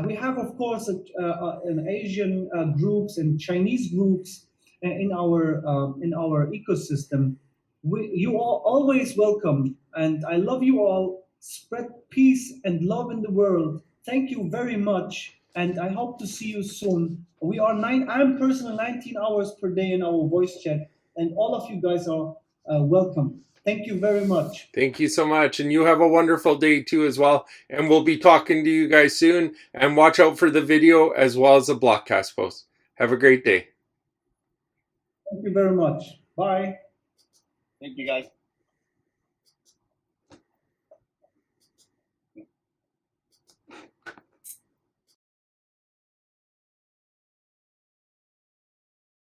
we have, of course, an Asian groups and Chinese groups in our ecosystem. You are always welcome, and I love you all. Spread peace and love in the world. Thank you very much, and I hope to see you soon. We are I'm personally 19 hours per day in our voice chat, and all of you guys are welcome. Thank you very much. Thank you so much. And you have a wonderful day too as well. And we'll be talking to you guys soon. And watch out for the video as well as the Blockcast post. Have a great day. Thank you very much. Bye. Thank you, guys.